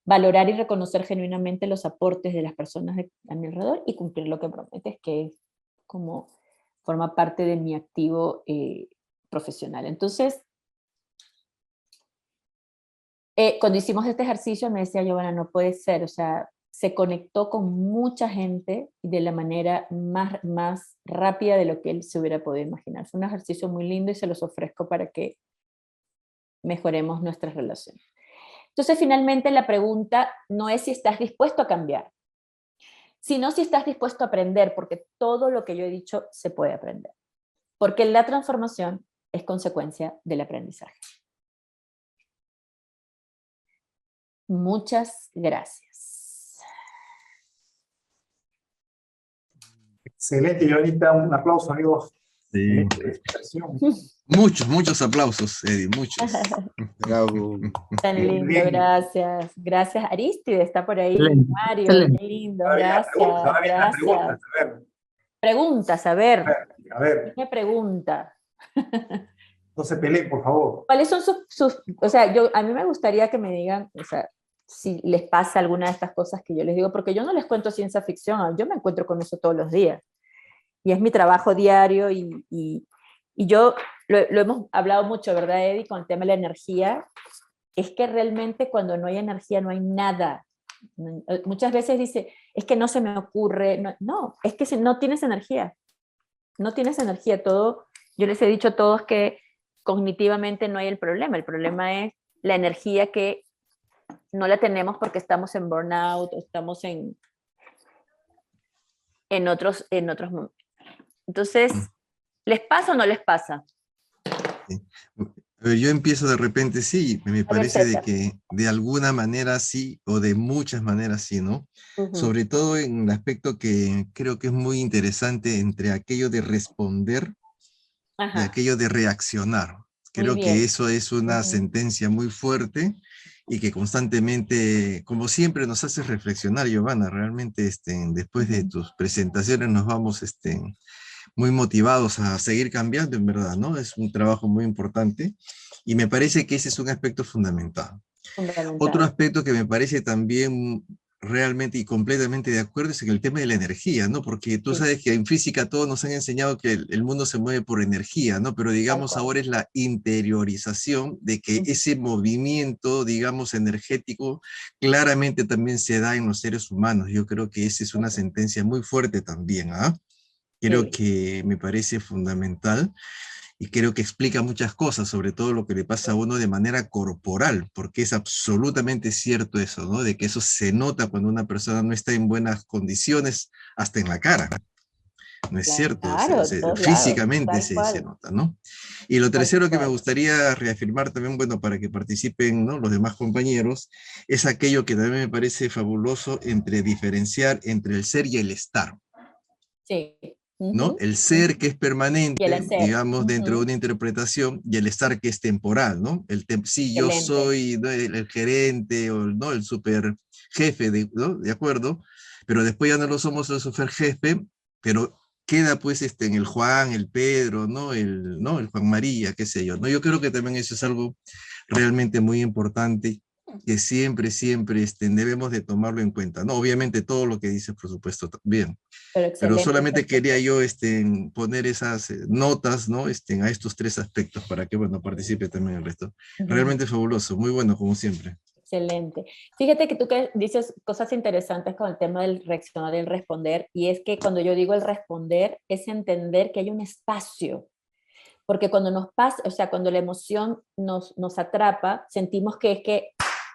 Valorar y reconocer genuinamente los aportes de las personas a mi alrededor y cumplir lo que prometes, que es como forma parte de mi activo profesional. Entonces, cuando hicimos este ejercicio me decía: Giovanna, no puede ser, o sea, se conectó con mucha gente de la manera más rápida de lo que él se hubiera podido imaginar. Fue un ejercicio muy lindo y se los ofrezco para que mejoremos nuestras relaciones. Entonces, finalmente, la pregunta no es si estás dispuesto a cambiar, sino si estás dispuesto a aprender, porque todo lo que yo he dicho se puede aprender. Porque la transformación es consecuencia del aprendizaje. Muchas gracias. Excelente, Joanita, un aplauso, amigos. Sí. Excelente expresión. Muchos aplausos, Eddie, muchos. Bravo. Tan Bien, lindo, bien. gracias. Gracias, Aristide, está por ahí. Excelente, Mario, excelente. qué lindo, Ahora viene la pregunta, gracias, ahora viene la pregunta. gracias. A ver, Preguntas, a ver, a ver, ¿qué pregunta? no se peleen, por favor. ¿Cuáles son o sea, a mí me gustaría que me digan, o sea, si les pasa alguna de estas cosas que yo les digo, porque yo no les cuento ciencia ficción, yo me encuentro con eso todos los días. Y es mi trabajo diario y yo lo hemos hablado mucho, ¿verdad, Eddie? Con el tema de la energía, es que realmente cuando no hay energía no hay nada. Muchas veces dice, es que no se me ocurre, no, es que si no tienes energía, no tienes energía, todo, yo les he dicho a todos que cognitivamente no hay el problema es la energía que no la tenemos porque estamos en burnout o estamos en otros momentos. Entonces, ¿les pasa o no les pasa? Sí. A ver, yo empiezo de repente, sí, me parece de César. que de alguna manera sí, o de muchas maneras sí, ¿no? Sobre todo en el aspecto que creo que es muy interesante entre aquello de responder y Ajá, aquello de reaccionar. muy Creo que bien. eso es una sentencia muy fuerte y que constantemente, como siempre, nos hace reflexionar, Giovanna. Realmente, después de tus presentaciones nos vamos muy motivados a seguir cambiando, en verdad, ¿no? Es un trabajo muy importante y me parece que ese es un aspecto fundamental. Otro aspecto que me parece también realmente y completamente de acuerdo es en el tema de la energía, ¿no? Porque tú sabes que en física todos nos han enseñado que el mundo se mueve por energía, ¿no? Pero digamos ahora es la interiorización de que ese movimiento, digamos, energético, claramente también se da en los seres humanos. Yo creo que esa es una sentencia muy fuerte también, ¿ah? Creo que me parece fundamental y creo que explica muchas cosas, sobre todo lo que le pasa a uno de manera corporal, porque es absolutamente cierto eso, ¿no? De que eso se nota cuando una persona no está en buenas condiciones, hasta en la cara. ¿No es cierto? Claro, de todos lados, Físicamente tal cual. se nota, ¿no? Y lo tercero que me gustaría reafirmar también, bueno, para que participen, ¿no?, los demás compañeros, es aquello que también me parece fabuloso entre diferenciar entre el ser y el estar. Sí. ¿No? El ser que es permanente, digamos, dentro de una interpretación, y el estar que es temporal, ¿no? Sí, yo soy, ¿no?, el gerente o, ¿no?, el super jefe, ¿no?, de acuerdo, pero después ya no lo somos el super jefe, pero queda pues en el Juan, el Pedro, ¿no? El Juan María, qué sé yo, ¿no? Yo creo que también eso es algo realmente muy importante que siempre debemos de tomarlo en cuenta, ¿no? Obviamente todo lo que dices, por supuesto, también. Pero solamente quería yo poner esas notas, ¿no?, a estos tres aspectos para que, bueno, participe también el resto. Realmente fabuloso, muy bueno, como siempre. Excelente. Fíjate que tú que dices cosas interesantes con el tema del reaccionar y el responder, y es que cuando yo digo el responder, es entender que hay un espacio, porque cuando nos pasa, o sea, cuando la emoción nos atrapa, sentimos que es que,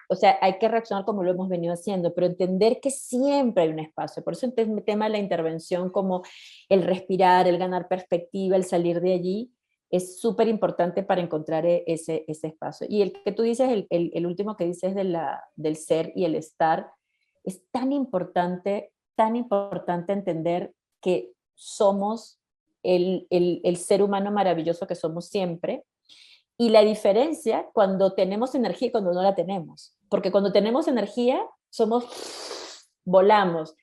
o sea, hay que reaccionar como lo hemos venido haciendo, pero entender que siempre hay un espacio. Por eso el tema de la intervención, como el respirar, el ganar perspectiva, el salir de allí, es súper importante para encontrar ese espacio. Y el que tú dices, el último que dices del ser y el estar, es tan importante entender que somos el ser humano maravilloso que somos siempre, y la diferencia cuando tenemos energía y cuando no la tenemos. Porque cuando tenemos energía, volamos,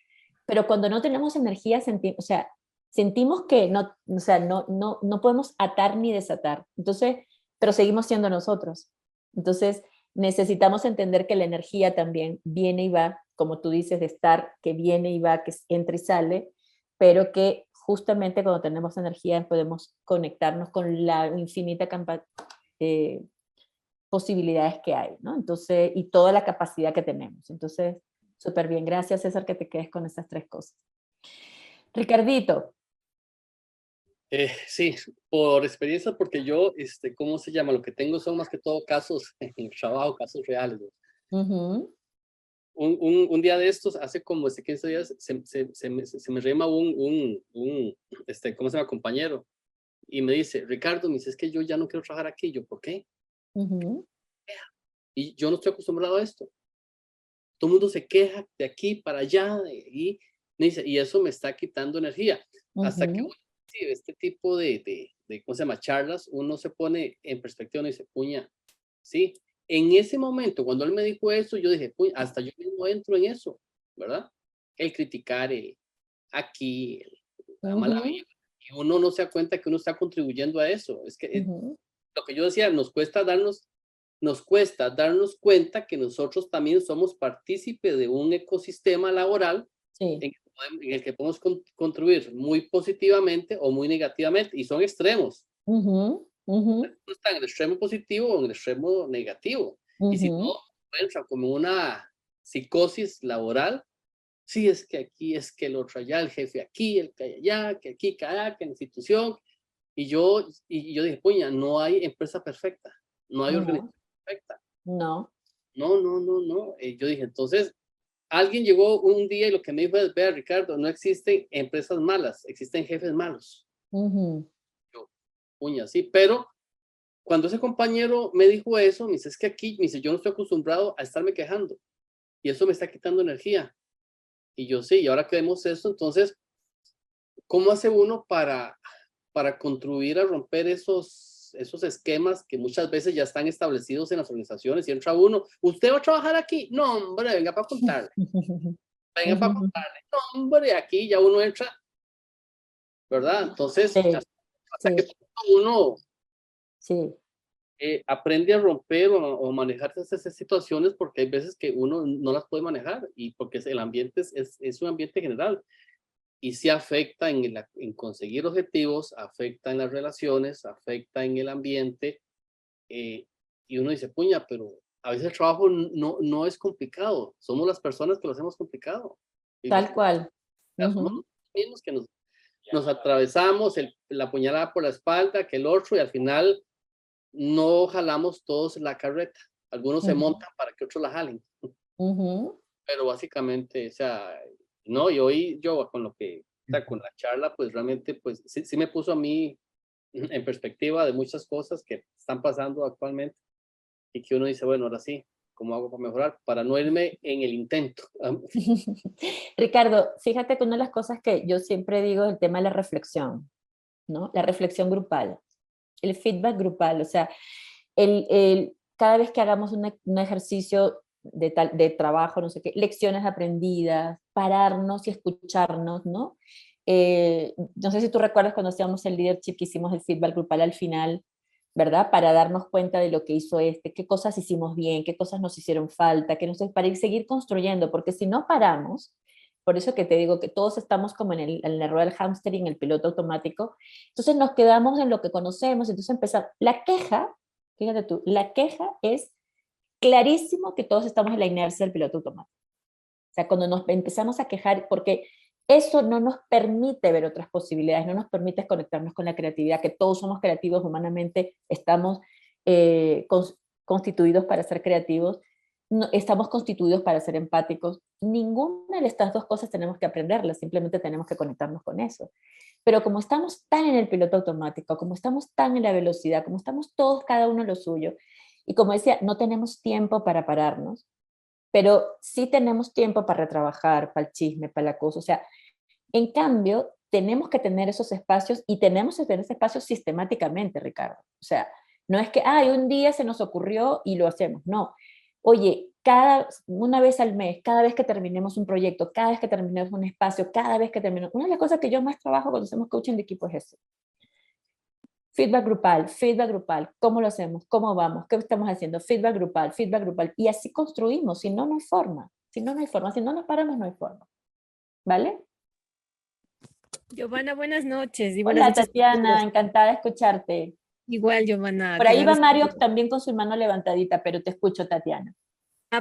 pero cuando no tenemos energía, sentimos que no podemos atar ni desatar. Entonces, pero seguimos siendo nosotros. Entonces, necesitamos entender que la energía también viene y va, como tú dices, de estar, que viene y va, que entra y sale, pero que justamente cuando tenemos energía podemos conectarnos con la infinita posibilidades que hay, ¿no? Entonces, y toda la capacidad que tenemos. Entonces, súper bien. Gracias, César, que te quedes con esas tres cosas. Ricardito. Sí, por experiencia, porque yo, ¿cómo se llama? Lo que tengo son más que todo casos en el trabajo, casos reales, ¿no? Ujú. Un día de estos, hace como 15 días, se me rema ¿cómo se llama? Compañero. Y me dice, Ricardo, me dice, es que yo ya no quiero trabajar aquí. Yo, ¿por qué? Ujú. Y yo no estoy acostumbrado a esto. Todo el mundo se queja de aquí para allá. Y me dice, y eso me está quitando energía. Hasta que Ujú. sí, este tipo ¿cómo se llama? Charlas, uno se pone en perspectiva y dice, puña, sí. En ese momento, cuando él me dijo eso, yo dije, puña, hasta yo mismo entro en eso, ¿verdad? El criticar, aquí, la mala Ujú. vida. Y uno no se da cuenta que uno está contribuyendo a eso. Es que Ujú. lo que yo decía, nos cuesta darnos cuenta que nosotros también somos partícipes de un ecosistema laboral Sí. en el que podemos contribuir muy positivamente o muy negativamente, y son extremos. Ujú. Ujú. Uno está en el extremo positivo o en el extremo negativo. Y si Ujú. todo entra como una psicosis laboral, sí, es que aquí, es que el otro allá, el jefe aquí, el que allá, que aquí, que allá, que en la institución. Y yo dije, puña, no hay empresa perfecta, no hay No, organización perfecta. no. No, no, no, no. Yo dije, entonces, alguien llegó un día y lo que me dijo es, vea, Ricardo, no existen empresas malas, existen jefes malos. Ujú. Yo, puña, sí, pero cuando ese compañero me dijo eso, me dice, es que aquí, me dice, yo no estoy acostumbrado a estarme quejando y eso me está quitando energía. Y yo, sí, y ahora que vemos esto, entonces, ¿cómo hace uno para contribuir a romper esos esquemas que muchas veces ya están establecidos en las organizaciones? Y entra uno, ¿usted va a trabajar aquí? No, hombre, venga para contarle. Venga para Ujú. contarle. No, hombre, aquí ya uno entra, ¿verdad? Entonces, Sí, hasta que sí, uno sí. aprende a romper o manejar esas situaciones, porque hay veces que uno no las puede manejar y porque el ambiente es un ambiente general. Y sí afecta en conseguir objetivos, afecta en las relaciones, afecta en el ambiente. Y uno dice, puña, pero a veces el trabajo no es complicado, somos las personas que lo hacemos complicado. Y Tal cual. somos Ujú. los mismos que nos atravesamos la puñalada por la espalda, que el otro, y al final no jalamos todos la carreta. Algunos se Ujú. montan para que otros la jalen. Ujú. Pero básicamente, o sea, no, y hoy yo con lo que, o sea, con la charla, pues realmente, pues sí me puso a mí en perspectiva de muchas cosas que están pasando actualmente y que uno dice, bueno, ahora sí, ¿cómo hago para mejorar? Para no irme en el intento. Ricardo, fíjate que una de las cosas que yo siempre digo es el tema de la reflexión, ¿no? La reflexión grupal, el feedback grupal, o sea, cada vez que hagamos un ejercicio de trabajo, no sé qué, lecciones aprendidas, pararnos y escucharnos, ¿no? No sé si tú recuerdas cuando hacíamos el leadership que hicimos el feedback grupal al final, ¿verdad? Para darnos cuenta de lo que hizo qué cosas hicimos bien, qué cosas nos hicieron falta, para ir seguir construyendo, porque si no paramos, por eso que te digo que todos estamos como en la rueda del hámster y en el piloto automático, entonces nos quedamos en lo que conocemos, entonces empezamos, la queja, fíjate tú, la queja es clarísimo que todos estamos en la inercia del piloto automático. O sea, cuando nos empezamos a quejar, porque eso no nos permite ver otras posibilidades, no nos permite conectarnos con la creatividad, que todos somos creativos humanamente, estamos constituidos para ser creativos, no, estamos constituidos para ser empáticos. Ninguna de estas dos cosas tenemos que aprenderlas, simplemente tenemos que conectarnos con eso. Pero como estamos tan en el piloto automático, como estamos tan en la velocidad, como estamos todos cada uno en lo suyo, y como decía, no tenemos tiempo para pararnos, pero sí tenemos tiempo para retrabajar, para el chisme, para la cosa. O sea, en cambio, tenemos que tener esos espacios y tenemos que tener ese espacio sistemáticamente, Ricardo. O sea, no es que, ay, un día se nos ocurrió y lo hacemos. No. Oye, una vez al mes, cada vez que terminemos un proyecto, cada vez que terminemos un espacio, cada vez que terminemos. Una de las cosas que yo más trabajo cuando hacemos coaching de equipo es eso. Feedback grupal, ¿cómo lo hacemos? ¿Cómo vamos? ¿Qué estamos haciendo? Feedback grupal, y así construimos, si no, no hay forma, si no, no hay forma, si no nos paramos, no hay forma, ¿vale? Giovanna, buenas noches y buenas Hola noches a Tatiana, todos. encantada de escucharte. Igual, Giovanna, Por te ahí va agradezco. Mario también con su mano levantadita, pero te escucho, Tatiana.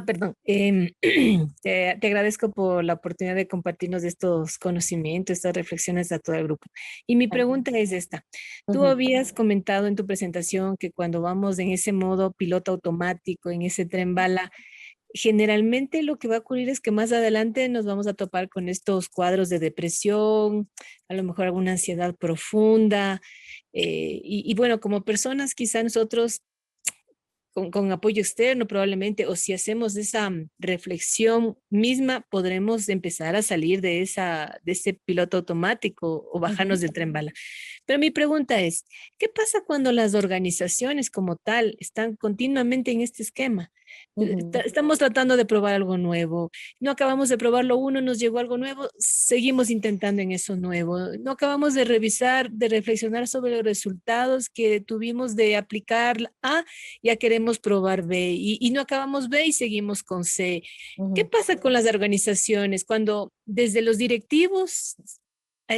Perdón. Te agradezco por la oportunidad de compartirnos estos conocimientos, estas reflexiones a todo el grupo. Y mi pregunta es esta. Tú habías comentado en tu presentación que cuando vamos en ese modo piloto automático, en ese tren bala, generalmente lo que va a ocurrir es que más adelante nos vamos a topar con estos cuadros de depresión, a lo mejor alguna ansiedad profunda. Y bueno, como personas, quizá nosotros con apoyo externo probablemente, o si hacemos esa reflexión misma, podremos empezar a salir de ese piloto automático o bajarnos del tren bala. Pero mi pregunta es, ¿qué pasa cuando las organizaciones como tal están continuamente en este esquema? Estamos tratando de probar algo nuevo, no acabamos de probarlo uno, nos llegó algo nuevo, seguimos intentando en eso nuevo, no acabamos de revisar, de reflexionar sobre los resultados que tuvimos de aplicar A, ya queremos probar B y no acabamos B y seguimos con C. ¿Qué pasa con las organizaciones cuando desde los directivos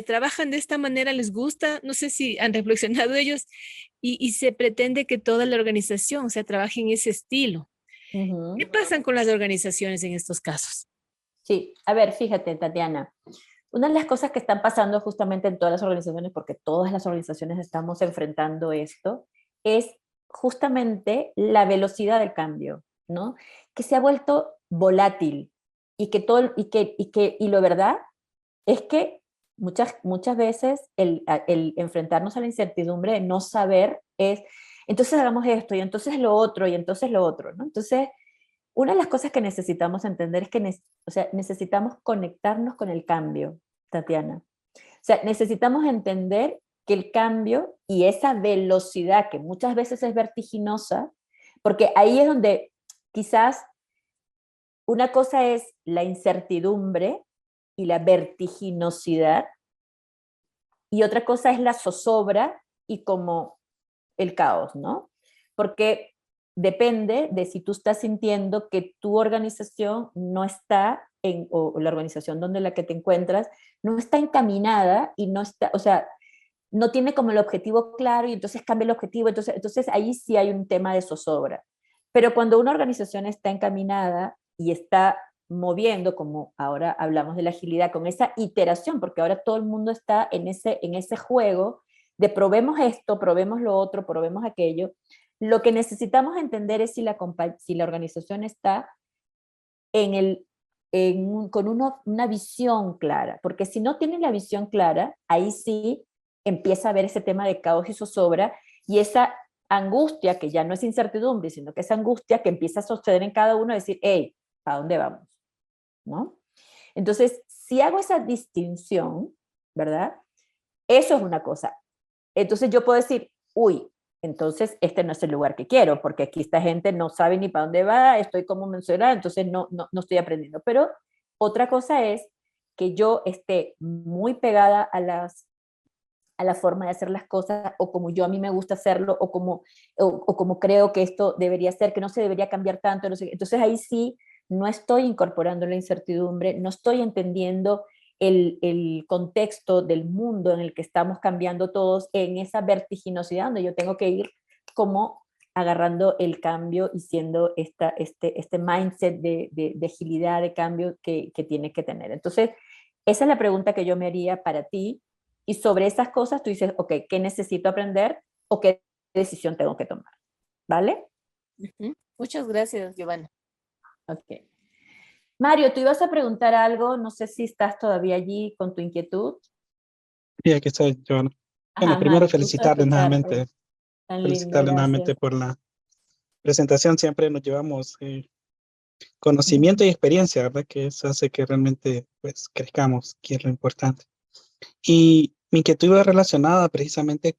trabajan de esta manera, les gusta? No sé si han reflexionado ellos y se pretende que toda la organización, o sea, trabaje en ese estilo. ¿Qué pasa con las organizaciones en estos casos? Sí, a ver, fíjate, Tatiana, una de las cosas que están pasando justamente en todas las organizaciones, porque todas las organizaciones estamos enfrentando esto, es justamente la velocidad del cambio, ¿no? Que se ha vuelto volátil y que todo, y lo verdad es que muchas veces el enfrentarnos a la incertidumbre, no saber es, entonces hagamos esto, y entonces lo otro, y entonces lo otro, ¿no? Entonces, una de las cosas que necesitamos entender es que o sea, necesitamos conectarnos con el cambio, Tatiana. O sea, necesitamos entender que el cambio y esa velocidad que muchas veces es vertiginosa, porque ahí es donde quizás una cosa es la incertidumbre y la vertiginosidad, y otra cosa es la zozobra y como el caos, ¿no? Porque depende de si tú estás sintiendo que tu organización no está o la organización donde la que te encuentras, no está encaminada y no está, o sea, no tiene como el objetivo claro y entonces cambia el objetivo, entonces ahí sí hay un tema de zozobra. Pero cuando una organización está encaminada y está moviendo, como ahora hablamos de la agilidad, con esa iteración, porque ahora todo el mundo está en ese juego de probemos esto, probemos lo otro, probemos aquello. Lo que necesitamos entender es si la organización está con una visión clara, porque si no tiene la visión clara, ahí sí empieza a haber ese tema de caos y zozobra y esa angustia, que ya no es incertidumbre, sino que esa angustia que empieza a suceder en cada uno, decir, hey, ¿a dónde vamos? ¿No? Entonces, si hago esa distinción, ¿verdad? Eso es una cosa. Entonces yo puedo decir, uy, entonces este no es el lugar que quiero, porque aquí esta gente no sabe ni para dónde va, estoy como mencionada, entonces no estoy aprendiendo. Pero otra cosa es que yo esté muy pegada a la forma de hacer las cosas, o como yo a mí me gusta hacerlo, o como creo que esto debería ser, que no se debería cambiar tanto. No sé. Entonces ahí sí no estoy incorporando la incertidumbre, no estoy entendiendo el contexto del mundo en el que estamos cambiando todos en esa vertiginosidad donde yo tengo que ir como agarrando el cambio y siendo este mindset de agilidad, de cambio que tiene que tener. Entonces, esa es la pregunta que yo me haría para ti, y sobre esas cosas tú dices, ok, ¿qué necesito aprender o qué decisión tengo que tomar? ¿Vale? Muchas gracias, Giovanna. Ok. Mario, tú ibas a preguntar algo, no sé si estás todavía allí con tu inquietud. Sí, aquí estoy, Joana. Bueno, Ajá, primero Mario, gusto de escucharte. Tan lindo, felicitarle nuevamente gracias. por la presentación. Siempre nos llevamos conocimiento y experiencia, ¿verdad? Que eso hace que realmente pues crezcamos, que es lo importante. Y mi inquietud iba relacionada precisamente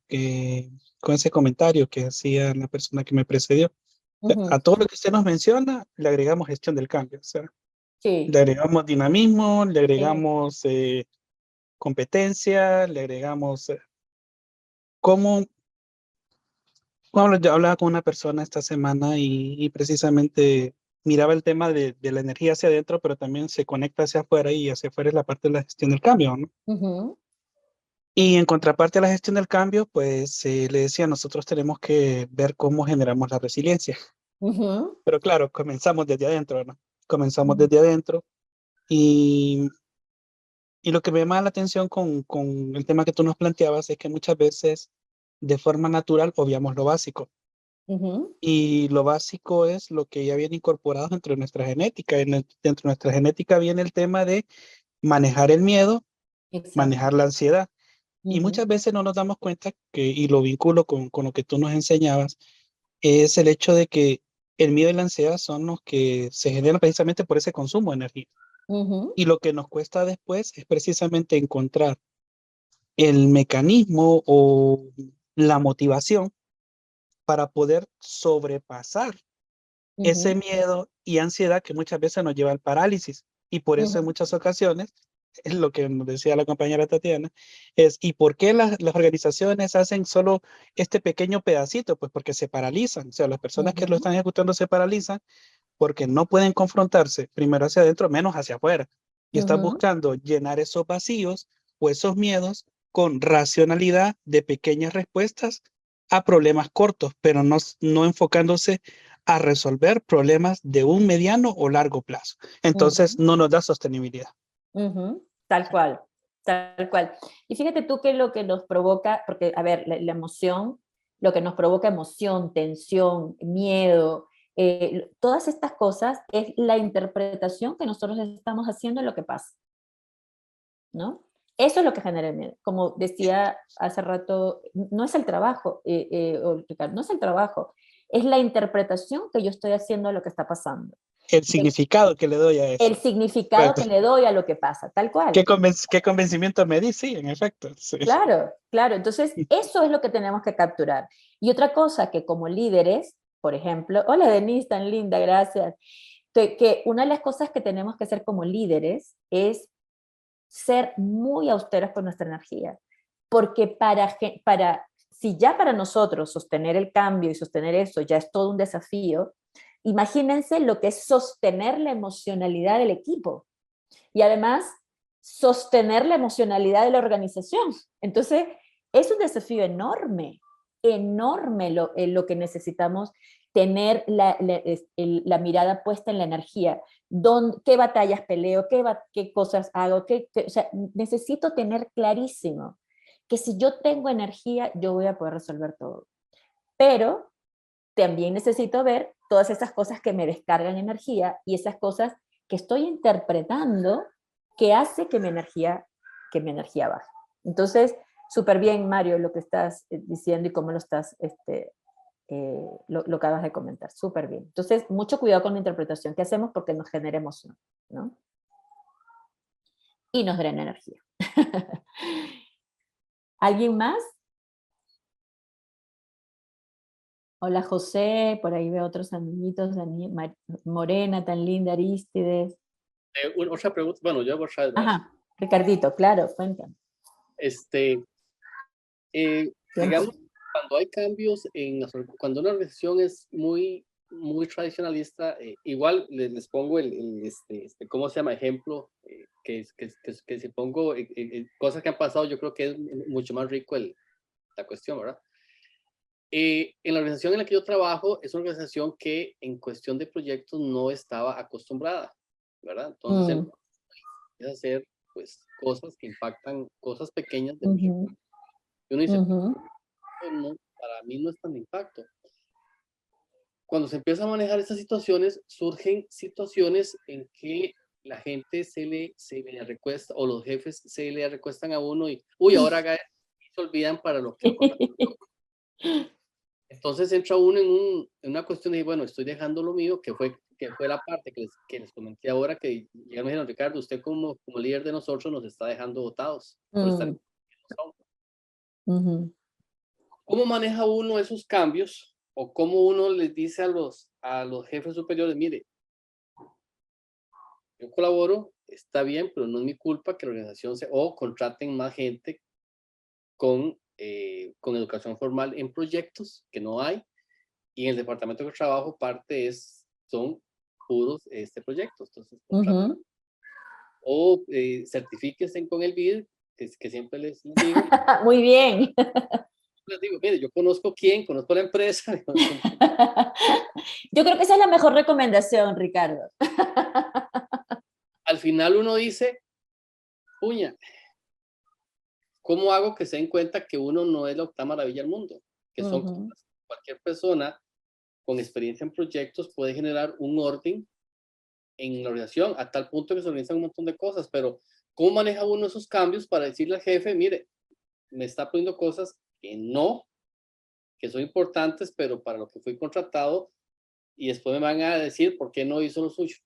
con ese comentario que hacía la persona que me precedió. O sea, a todo lo que usted nos menciona, le agregamos gestión del cambio. O sea, Sí, le agregamos dinamismo, le sí. agregamos competencia, le agregamos cómo. Bueno, yo hablaba con una persona esta semana y precisamente miraba el tema de la energía hacia adentro, pero también se conecta hacia afuera, y hacia afuera es la parte de la gestión del cambio, ¿no? Ujú, Y en contraparte a la gestión del cambio, pues le decía, nosotros tenemos que ver cómo generamos la resiliencia. ujú, Pero claro, comenzamos desde adentro, ¿no? Comenzamos ujú, desde adentro y, y lo que me llama la atención con el tema que tú nos planteabas es que muchas veces de forma natural obviamos lo básico. Ujú, Y lo básico es lo que ya viene incorporado dentro de nuestra genética. Dentro de nuestra genética viene el tema de manejar el miedo, exacto. manejar la ansiedad. Y Ujú, muchas veces no nos damos cuenta que, y lo vinculo con lo que tú nos enseñabas, es el hecho de que el miedo y la ansiedad son los que se generan precisamente por ese consumo de energía. ujú, Y lo que nos cuesta después es precisamente encontrar el mecanismo o la motivación para poder sobrepasar ese ujú, miedo y ansiedad que muchas veces nos lleva al parálisis. Y por eso en ujú, muchas ocasiones, es lo que nos decía la compañera Tatiana, es ¿y por qué las organizaciones hacen solo este pequeño pedacito? Pues porque se paralizan. O sea, las personas que lo ujú, están ejecutando se paralizan porque no pueden confrontarse primero hacia adentro, menos hacia afuera. Y están ujú, buscando llenar esos vacíos o esos miedos con racionalidad de pequeñas respuestas a problemas cortos, pero no enfocándose a resolver problemas de un mediano o largo plazo. Entonces, ujú, no nos da sostenibilidad. ujú. Tal cual, tal cual. Y fíjate tú que lo que nos provoca, porque, a ver, la emoción, lo que nos provoca emoción, tensión, miedo, todas estas cosas es la interpretación que nosotros estamos haciendo de lo que pasa, ¿no? Eso es lo que genera el miedo. Como decía hace rato, no es el trabajo, Ricardo, no es el trabajo, es la interpretación que yo estoy haciendo de lo que está pasando. El significado que le doy a El eso. significado Correcto. que le doy a lo que pasa, tal cual. ¿Qué convencimiento me di? Sí, en efecto. Sí. Claro, claro. Entonces, eso es lo que tenemos que capturar. Y otra cosa que como líderes, por ejemplo, hola Denise, tan linda, gracias, que una de las cosas que tenemos que hacer como líderes es ser muy austeros con nuestra energía, porque si ya para nosotros sostener el cambio y sostener eso ya es todo un desafío, imagínense lo que es sostener la emocionalidad del equipo y además sostener la emocionalidad de la organización. Entonces, es un desafío enorme, enorme lo que necesitamos tener la mirada puesta en la energía. ¿Qué batallas peleo? ¿Qué cosas hago? O sea, necesito tener clarísimo que si yo tengo energía, yo voy a poder resolver todo. Pero también necesito ver todas esas cosas que me descargan energía y esas cosas que estoy interpretando que hace que mi energía baje. Entonces, súper bien, Mario, lo que estás diciendo y cómo lo estás, lo acabas de comentar, súper bien. Entonces, mucho cuidado con la interpretación que hacemos porque nos genera emoción, ¿no? Y nos drena energía. ¿Alguien más? Hola José, por ahí veo otros amiguitos, Morena, tan linda, Aristides. Otra pregunta, bueno, yo hago otra vez, ¿verdad? Ajá, Ricardito, claro, cuéntame. Este, digamos, cuando hay cambios cuando una organización es muy, muy tradicionalista, igual les pongo ¿cómo se llama? Ejemplo, que si pongo cosas que han pasado, yo creo que es mucho más rico la cuestión, ¿verdad? En la organización en la que yo trabajo, es una organización que en cuestión de proyectos no estaba acostumbrada, ¿verdad? Entonces, Mm, empieza a hacer, pues, cosas que impactan, cosas pequeñas de mucho ujú, impacto. Y uno dice, ujú, no, para mí no es tan de impacto. Cuando se empieza a manejar estas situaciones, surgen situaciones en que la gente se le recuesta, o los jefes se le recuestan a uno y, uy, ahora haga esto, y se olvidan para lo que lo contrataron. Entonces entra uno en una cuestión de, bueno, estoy dejando lo mío, que fue la parte que les comenté ahora, que ya me dijeron, Ricardo, usted como líder de nosotros nos está dejando botados por estar en mm, ujú, ¿Cómo maneja uno esos cambios? ¿O cómo uno les dice a los jefes superiores, mire, yo colaboro, está bien, pero no es mi culpa que la organización o contraten más gente con educación formal en proyectos que no hay? Y en el departamento de trabajo son puros proyectos. Entonces, contraten ujú. o certifíquense con el BID, que siempre les Muy bien. digo, mire, yo conozco la empresa. Yo creo que esa es la mejor recomendación, Ricardo. Al final uno dice, puña, ¿cómo hago que se den cuenta que uno no es la octava maravilla del mundo? Que son Ujú, cosas que cualquier persona con experiencia en proyectos puede generar un orden en la organización, a tal punto que se organizan un montón de cosas, pero ¿cómo maneja uno esos cambios para decirle al jefe, mire, me está poniendo cosas que son importantes, pero para lo que fui contratado, y después me van a decir por qué no hizo lo suyo,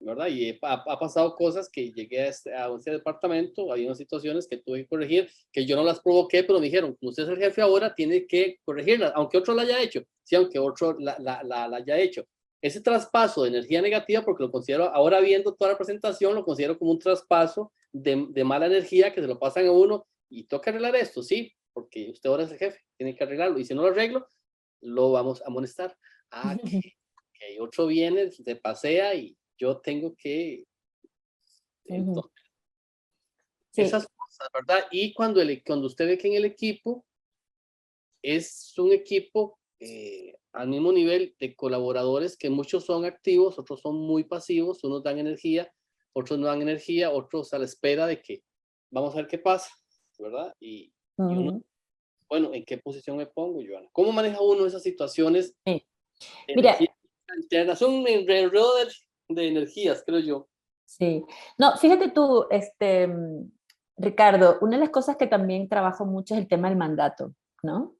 ¿verdad? Y ha pasado cosas que llegué a este departamento, hay unas situaciones que tuve que corregir, que yo no las provoqué, pero me dijeron, como usted es el jefe ahora, tiene que corregirlas, aunque otro la haya hecho, sí, aunque otro la haya hecho. Ese traspaso de energía negativa, porque lo considero, ahora viendo toda la presentación, lo considero como un traspaso de mala energía que se lo pasan a uno, y toca arreglar esto, sí, porque usted ahora es el jefe, tiene que arreglarlo, y si no lo arreglo, lo vamos a amonestar. Ah, que otro viene, se pasea y yo tengo que... Entonces, Sí. esas cosas, ¿verdad? Y cuando usted ve que en el equipo es un equipo al mismo nivel de colaboradores, que muchos son activos, otros son muy pasivos, unos dan energía, otros no dan energía, otros a la espera de que vamos a ver qué pasa, ¿verdad? Y uno, bueno, ¿en qué posición me pongo, Joana? ¿Cómo maneja uno esas situaciones? Sí. De Mira, energía interna? Son un enredo de energías, creo yo. sí. No, fíjate tú, Ricardo, una de las cosas que también trabajo mucho es el tema del mandato, ¿no?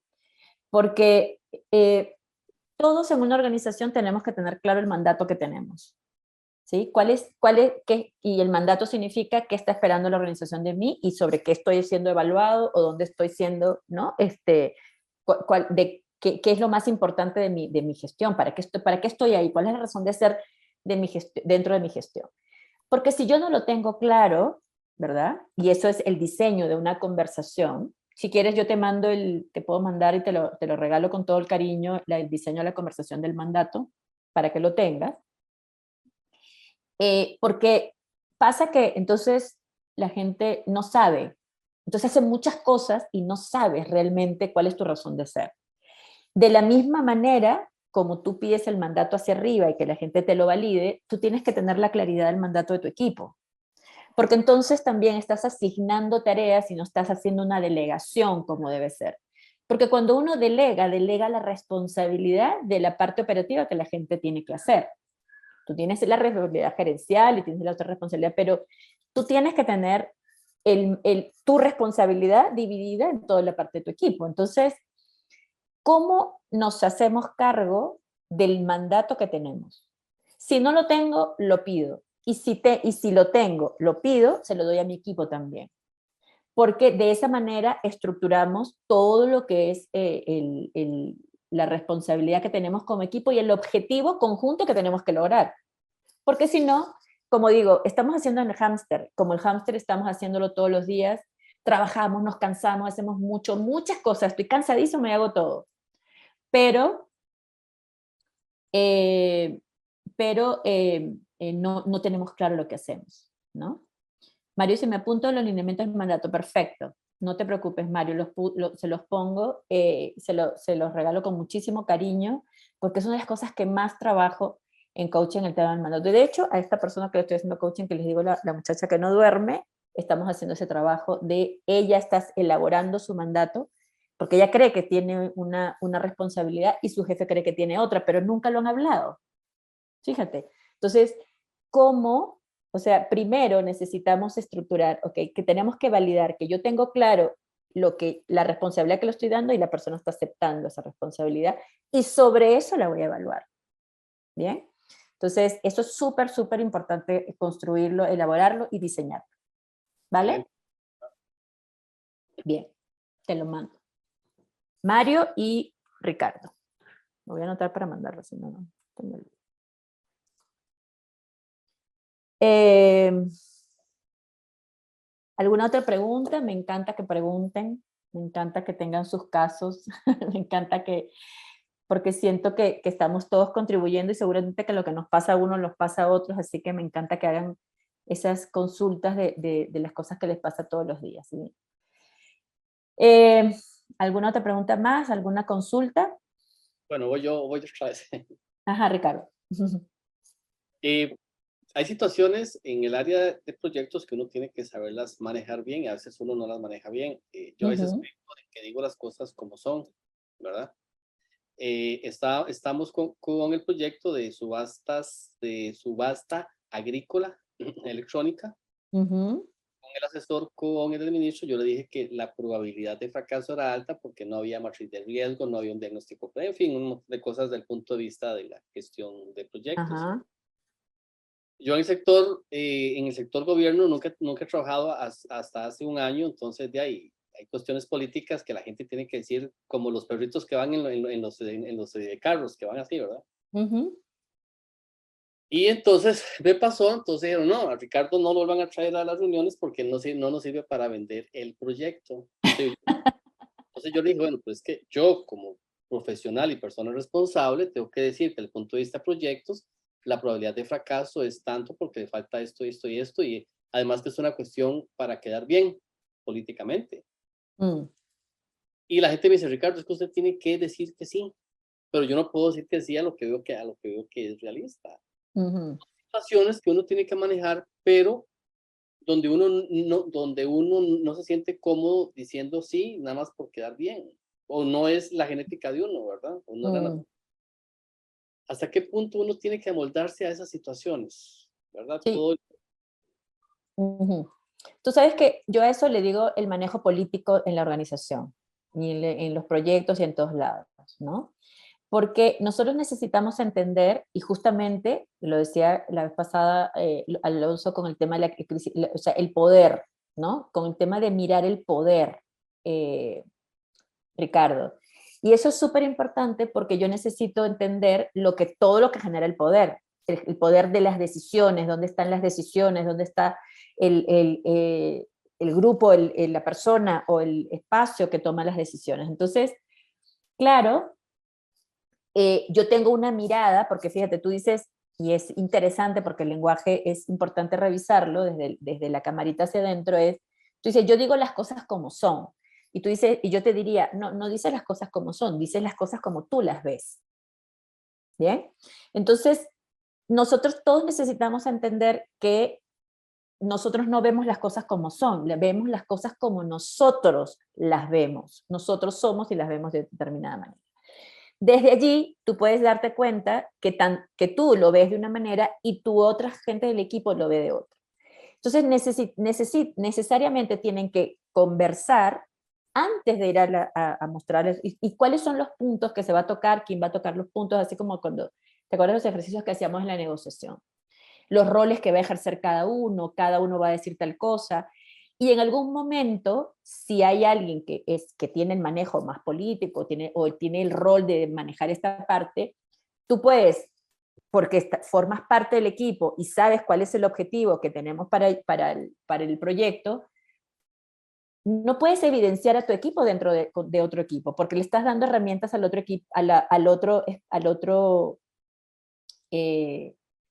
Porque todos en una organización tenemos que tener claro el mandato que tenemos, ¿sí? Y el mandato significa qué está esperando la organización de mí y sobre qué estoy siendo evaluado o dónde estoy siendo, ¿no? Qué es lo más importante de mi gestión, para qué estoy ahí, cuál es la razón de ser dentro de mi gestión. Porque si yo no lo tengo claro, ¿verdad? Y eso es el diseño de una conversación. Si quieres, yo te puedo mandar y te lo regalo con todo el cariño, el diseño de la conversación del mandato, para que lo tengas. Porque pasa que entonces la gente no sabe. Entonces hace muchas cosas y no sabes realmente cuál es tu razón de ser. De la misma manera, como tú pides el mandato hacia arriba y que la gente te lo valide, tú tienes que tener la claridad del mandato de tu equipo. Porque entonces también estás asignando tareas y no estás haciendo una delegación como debe ser. Porque cuando uno delega la responsabilidad de la parte operativa que la gente tiene que hacer. Tú tienes la responsabilidad gerencial y tienes la otra responsabilidad, pero tú tienes que tener tu responsabilidad dividida en toda la parte de tu equipo. Entonces, ¿cómo nos hacemos cargo del mandato que tenemos? Si no lo tengo, lo pido. Y si lo tengo, lo pido, se lo doy a mi equipo también. Porque de esa manera estructuramos todo lo que es la responsabilidad que tenemos como equipo y el objetivo conjunto que tenemos que lograr. Porque si no, como digo, estamos haciendo en el hámster, como el hámster estamos haciéndolo todos los días, trabajamos, nos cansamos, hacemos muchas cosas, estoy cansadísimo y hago todo. Pero no tenemos claro lo que hacemos, ¿no? Mario, si me apunto los lineamientos del mandato, perfecto. No te preocupes, Mario, se los pongo, se los regalo con muchísimo cariño, porque es una de las cosas que más trabajo en coaching, el tema del mandato. De hecho, a esta persona que le estoy haciendo coaching, que les digo, la muchacha que no duerme, estamos haciendo ese trabajo de ella está elaborando su mandato, porque ella cree que tiene una responsabilidad y su jefe cree que tiene otra, pero nunca lo han hablado. Fíjate. Entonces, ¿cómo? O sea, primero necesitamos estructurar, ok, que tenemos que validar que yo tengo claro la responsabilidad que le estoy dando y la persona está aceptando esa responsabilidad y sobre eso la voy a evaluar. ¿Bien? Entonces, eso es súper importante construirlo, elaborarlo y diseñarlo. ¿Vale? Bien, te lo mando. Mario y Ricardo. Lo voy a anotar para mandarlo, si no, no tengo el... ¿Alguna otra pregunta? Me encanta que pregunten, me encanta que tengan sus casos, me encanta porque siento que estamos todos contribuyendo y seguramente que lo que nos pasa a uno los pasa a otros, así que me encanta que hagan esas consultas de las cosas que les pasa todos los días. ¿Sí? ¿Alguna otra pregunta más? ¿Alguna consulta? Bueno, voy yo otra vez. Ajá, Ricardo. Hay situaciones en el área de proyectos que uno tiene que saberlas manejar bien y a veces uno no las maneja bien. Yo a veces que digo las cosas como son, ¿verdad? estamos con el proyecto de subasta agrícola electrónica. Ujú. Con el asesor, con el ministro, yo le dije que la probabilidad de fracaso era alta porque no había matriz de riesgo, no había un diagnóstico previo, en fin, un montón de cosas desde el punto de vista de la gestión de proyectos. Ajá. Yo en el sector gobierno nunca he trabajado hasta hace un año, entonces de ahí hay cuestiones políticas que la gente tiene que decir, como los perritos que van en los carros, que van así, ¿verdad? Ujú. Y entonces me pasó, entonces dijeron, no, a Ricardo no lo vuelvan a traer a las reuniones porque no nos sirve para vender el proyecto. Entonces yo le dije, bueno, pues es que yo como profesional y persona responsable tengo que decir que desde el punto de vista de proyectos, la probabilidad de fracaso es tanto porque le falta esto, esto y esto, y además que es una cuestión para quedar bien políticamente. Mm. Y la gente me dice, Ricardo, es que usted tiene que decir que sí, pero yo no puedo decir que sí a lo que veo que es realista. Ujú. Situaciones que uno tiene que manejar, pero donde uno no se siente cómodo diciendo sí, nada más por quedar bien. O no es la genética de uno, ¿verdad? O no es Mm. ¿Hasta qué punto uno tiene que amoldarse a esas situaciones? ¿Verdad? Sí. Todo. Ujú. Tú sabes que yo a eso le digo el manejo político en la organización, y en los proyectos y en todos lados, ¿no? Porque nosotros necesitamos entender, y justamente lo decía la vez pasada Alonso con el tema de o sea, el poder, ¿no? Con el tema de mirar el poder, Ricardo. Y eso es súper importante porque yo necesito entender todo lo que genera el poder, el poder de las decisiones, dónde están las decisiones, dónde está el grupo, la persona o el espacio que toma las decisiones. Entonces, claro, yo tengo una mirada, porque fíjate, tú dices, y es interesante porque el lenguaje es importante revisarlo desde la camarita hacia adentro, tú dices, yo digo las cosas como son. Y tú dices, y yo te diría, no dices las cosas como son, dices las cosas como tú las ves. ¿Bien? Entonces, nosotros todos necesitamos entender que nosotros no vemos las cosas como son, vemos las cosas como nosotros las vemos. Nosotros somos y las vemos de determinada manera. Desde allí, tú puedes darte cuenta que tú lo ves de una manera y tu otra gente del equipo lo ve de otra. Entonces, necesariamente tienen que conversar antes de ir a mostrarles y cuáles son los puntos que se va a tocar, quién va a tocar los puntos, así como cuando, ¿te acuerdas los ejercicios que hacíamos en la negociación? Los roles que va a ejercer cada uno va a decir tal cosa, y en algún momento, si hay alguien que tiene el manejo más político, o tiene el rol de manejar esta parte, tú puedes, porque formas parte del equipo y sabes cuál es el objetivo que tenemos para el proyecto, no puedes evidenciar a tu equipo dentro de otro equipo, porque le estás dando herramientas al otro equipo,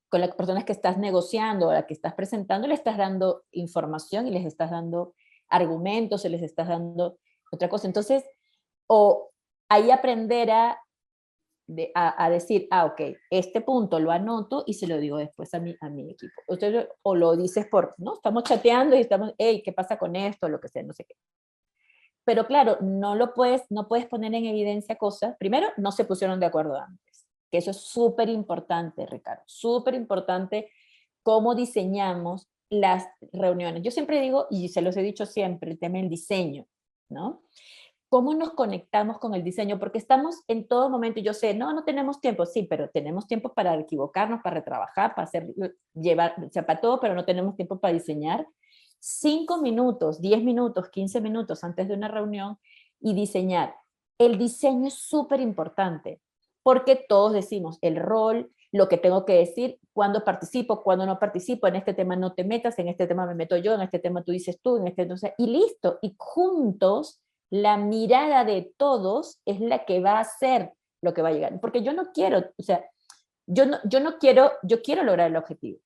con las personas que estás negociando, a las que estás presentando, le estás dando información y les estás dando argumentos, y les estás dando otra cosa. Entonces, o ahí aprender a decir, ok, este punto lo anoto y se lo digo después a mi equipo. O lo dices no, estamos chateando y estamos, hey, ¿qué pasa con esto? Lo que sea, no sé qué. Pero claro, no puedes poner en evidencia cosas. Primero, no se pusieron de acuerdo antes, que eso es súper importante, Ricardo, súper importante cómo diseñamos las reuniones. Yo siempre digo, y se los he dicho siempre, el tema del diseño, ¿no? ¿Cómo nos conectamos con el diseño? Porque estamos en todo momento, y yo sé, no tenemos tiempo, sí, pero tenemos tiempo para equivocarnos, para retrabajar, para para todo, pero no tenemos tiempo para diseñar. 5 minutos, 10 minutos, 15 minutos antes de una reunión y diseñar. El diseño es súper importante, porque todos decimos el rol, lo que tengo que decir, cuándo participo, cuándo no participo, en este tema no te metas, en este tema me meto yo, en este tema tú dices tú, en este entonces, y listo, y juntos la mirada de todos es la que va a hacer lo que va a llegar, porque yo no quiero, o sea, yo quiero lograr el objetivo.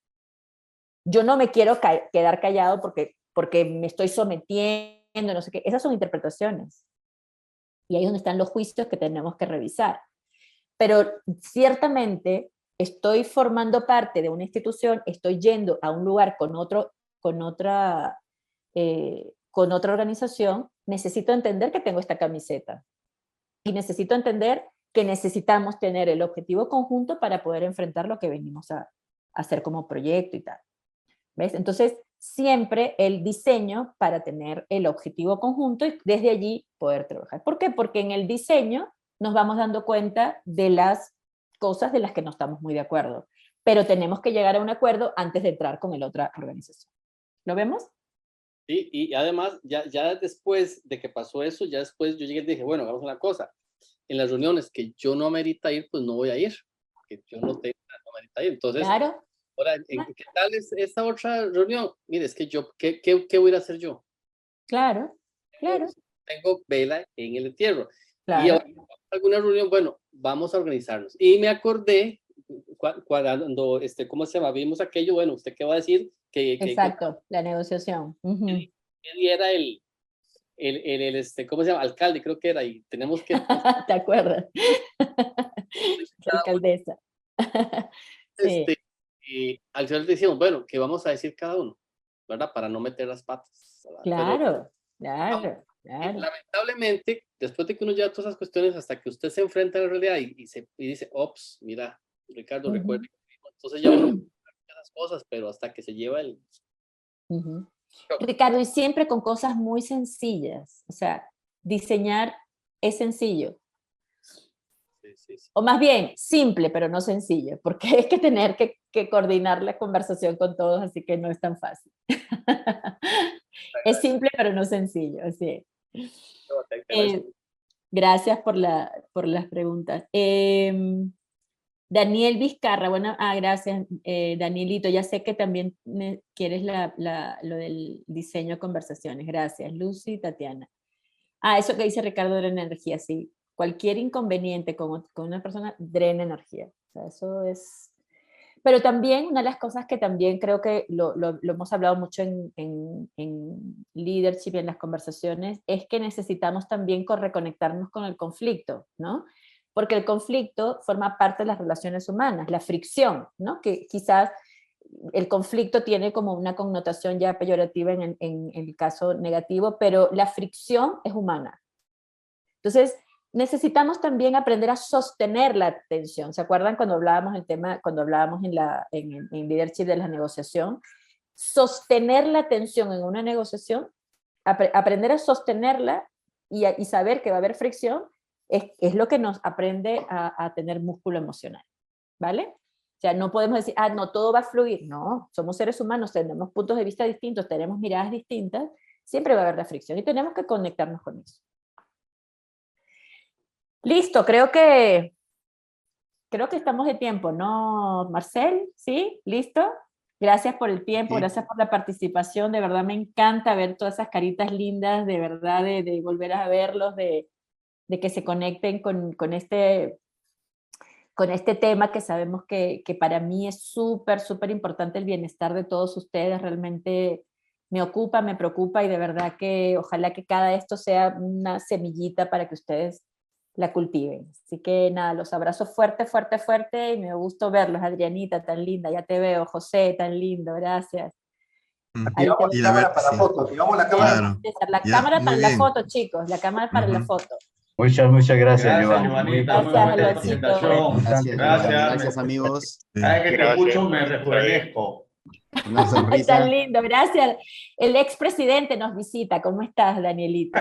Yo no me quiero quedar callado porque me estoy sometiendo, no sé qué. Esas son interpretaciones. Y ahí es donde están los juicios que tenemos que revisar. Pero ciertamente estoy formando parte de una institución, estoy yendo a un lugar con otra organización, necesito entender que tengo esta camiseta. Y necesito entender que necesitamos tener el objetivo conjunto para poder enfrentar lo que venimos a hacer como proyecto y tal. ¿Ves? Entonces, siempre el diseño para tener el objetivo conjunto y desde allí poder trabajar. ¿Por qué? Porque en el diseño nos vamos dando cuenta de las cosas de las que no estamos muy de acuerdo, pero tenemos que llegar a un acuerdo antes de entrar con la otra organización. ¿Lo vemos? Sí, y además, ya después de que pasó eso, ya después yo llegué y dije, bueno, hagamos una cosa. En las reuniones que yo no amerita ir, pues no voy a ir. Que yo no tengo, no amerita ir. Entonces, Claro. ahora, ¿qué tal es esta otra reunión? Mire, es que yo, ¿qué voy a ir a hacer yo? Claro, claro. Tengo vela en el entierro. Claro. Y ahora, alguna reunión, bueno, vamos a organizarnos. Y me acordé, cuando, ¿cómo se llama? Vimos aquello, bueno, ¿usted qué va a decir? Exacto, la negociación. Él era ¿cómo se llama? Alcalde, creo que era, y tenemos que... ¿Te acuerdas? La alcaldesa. Sí. Al final decíamos, bueno, ¿qué vamos a decir cada uno? ¿Verdad? Para no meter las patas. ¿Verdad? Claro, Pero, claro. lamentablemente, después de que uno lleva todas esas cuestiones, hasta que usted se enfrenta a la realidad y dice, ops, mira, Ricardo, recuerde. Entonces ya uno esas cosas, pero hasta que se lleva el... Ricardo, y siempre con cosas muy sencillas. O sea, diseñar es sencillo. Sí. O más bien, simple, pero no sencillo, porque hay que tener que coordinar la conversación con todos, así que no es tan fácil. Es simple, pero no sencillo, así es. Gracias por las preguntas. Daniel Vizcarra, bueno, gracias, Danielito, ya sé que también quieres lo del diseño de conversaciones, gracias. Lucy, Tatiana. Eso que dice Ricardo de la energía, sí. Cualquier inconveniente con una persona drena energía. O sea, eso es... Pero también una de las cosas que también creo que lo hemos hablado mucho en leadership y en las conversaciones, es que necesitamos también reconectarnos con el conflicto, ¿no? Porque el conflicto forma parte de las relaciones humanas, la fricción, ¿no? Que quizás el conflicto tiene como una connotación ya peyorativa en el caso negativo, pero la fricción es humana. Entonces, necesitamos también aprender a sostener la tensión. ¿Se acuerdan cuando hablábamos en leadership de la negociación? Sostener la tensión en una negociación, aprender a sostenerla y saber que va a haber fricción, es lo que nos aprende a tener músculo emocional, ¿vale? O sea, no podemos decir, no, todo va a fluir. No, somos seres humanos, tenemos puntos de vista distintos, tenemos miradas distintas, siempre va a haber la fricción y tenemos que conectarnos con eso. Listo, creo que estamos de tiempo, ¿no, Marcel? ¿Sí? ¿Listo? Gracias por el tiempo, sí. Gracias por la participación, de verdad me encanta ver todas esas caritas lindas, de verdad, de volver a verlos, de que se conecten con este tema que sabemos que para mí es súper, súper importante el bienestar de todos ustedes, realmente me ocupa, me preocupa y de verdad que ojalá que cada esto sea una semillita para que ustedes la cultiven. Así que nada, los abrazo fuerte, fuerte, fuerte y me gusta verlos. Adrianita, tan linda, ya te veo. José, tan lindo, gracias. Activamos la cámara para la foto. Activamos la cámara. Claro. La cámara para la foto, chicos. La cámara para la foto. Muchas gracias, Giovanni. Gracias, amigos. Cada vez que te escucho me rejuvenezco. Una sonrisa. Tan lindo, gracias. El expresidente nos visita. ¿Cómo estás, Danielita?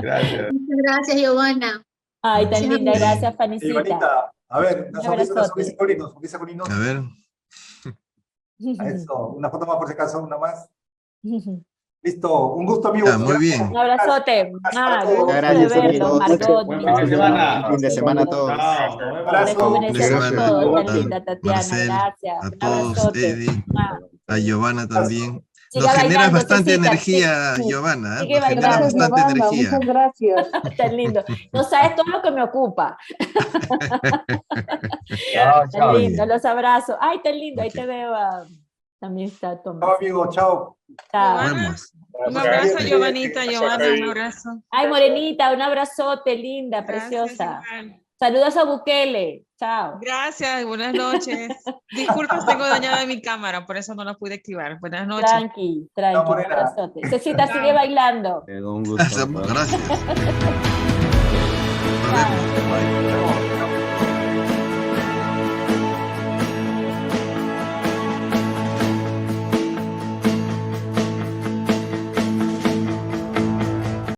Gracias. Muchas gracias, Giovanna. Ay, tan linda, gracias, Fanicita. Ivanita, a ver, una sonrisa con Inos. A ver. A eso, una foto más por si acaso, una más. Listo, un gusto, amigos. Muy bien. Un abrazote. Gracias, amigos. Buen fin de semana a todos. Linda Tatiana, gracias. A todos, Eddie, a Giovanna también. Nos generas bastante energía, Giovanna. Nos generas bastante energía. Muchas gracias. Tan lindo. No sabes todo lo que me ocupa. Tan lindo, los abrazo. Ay, tan lindo, ahí te veo. También está Tomás. Chao, amigo, chao. Chao. Un abrazo, Giovanita, Giovanna, un abrazo. Ay, Morenita, un abrazote, linda, preciosa. Saludos a Bukele. Chao. Gracias, buenas noches. Disculpas, tengo dañada mi cámara, por eso no la pude activar. Buenas noches. Tranqui, un abrazote. Cecita, sigue bailando. Un gusto. Gracias.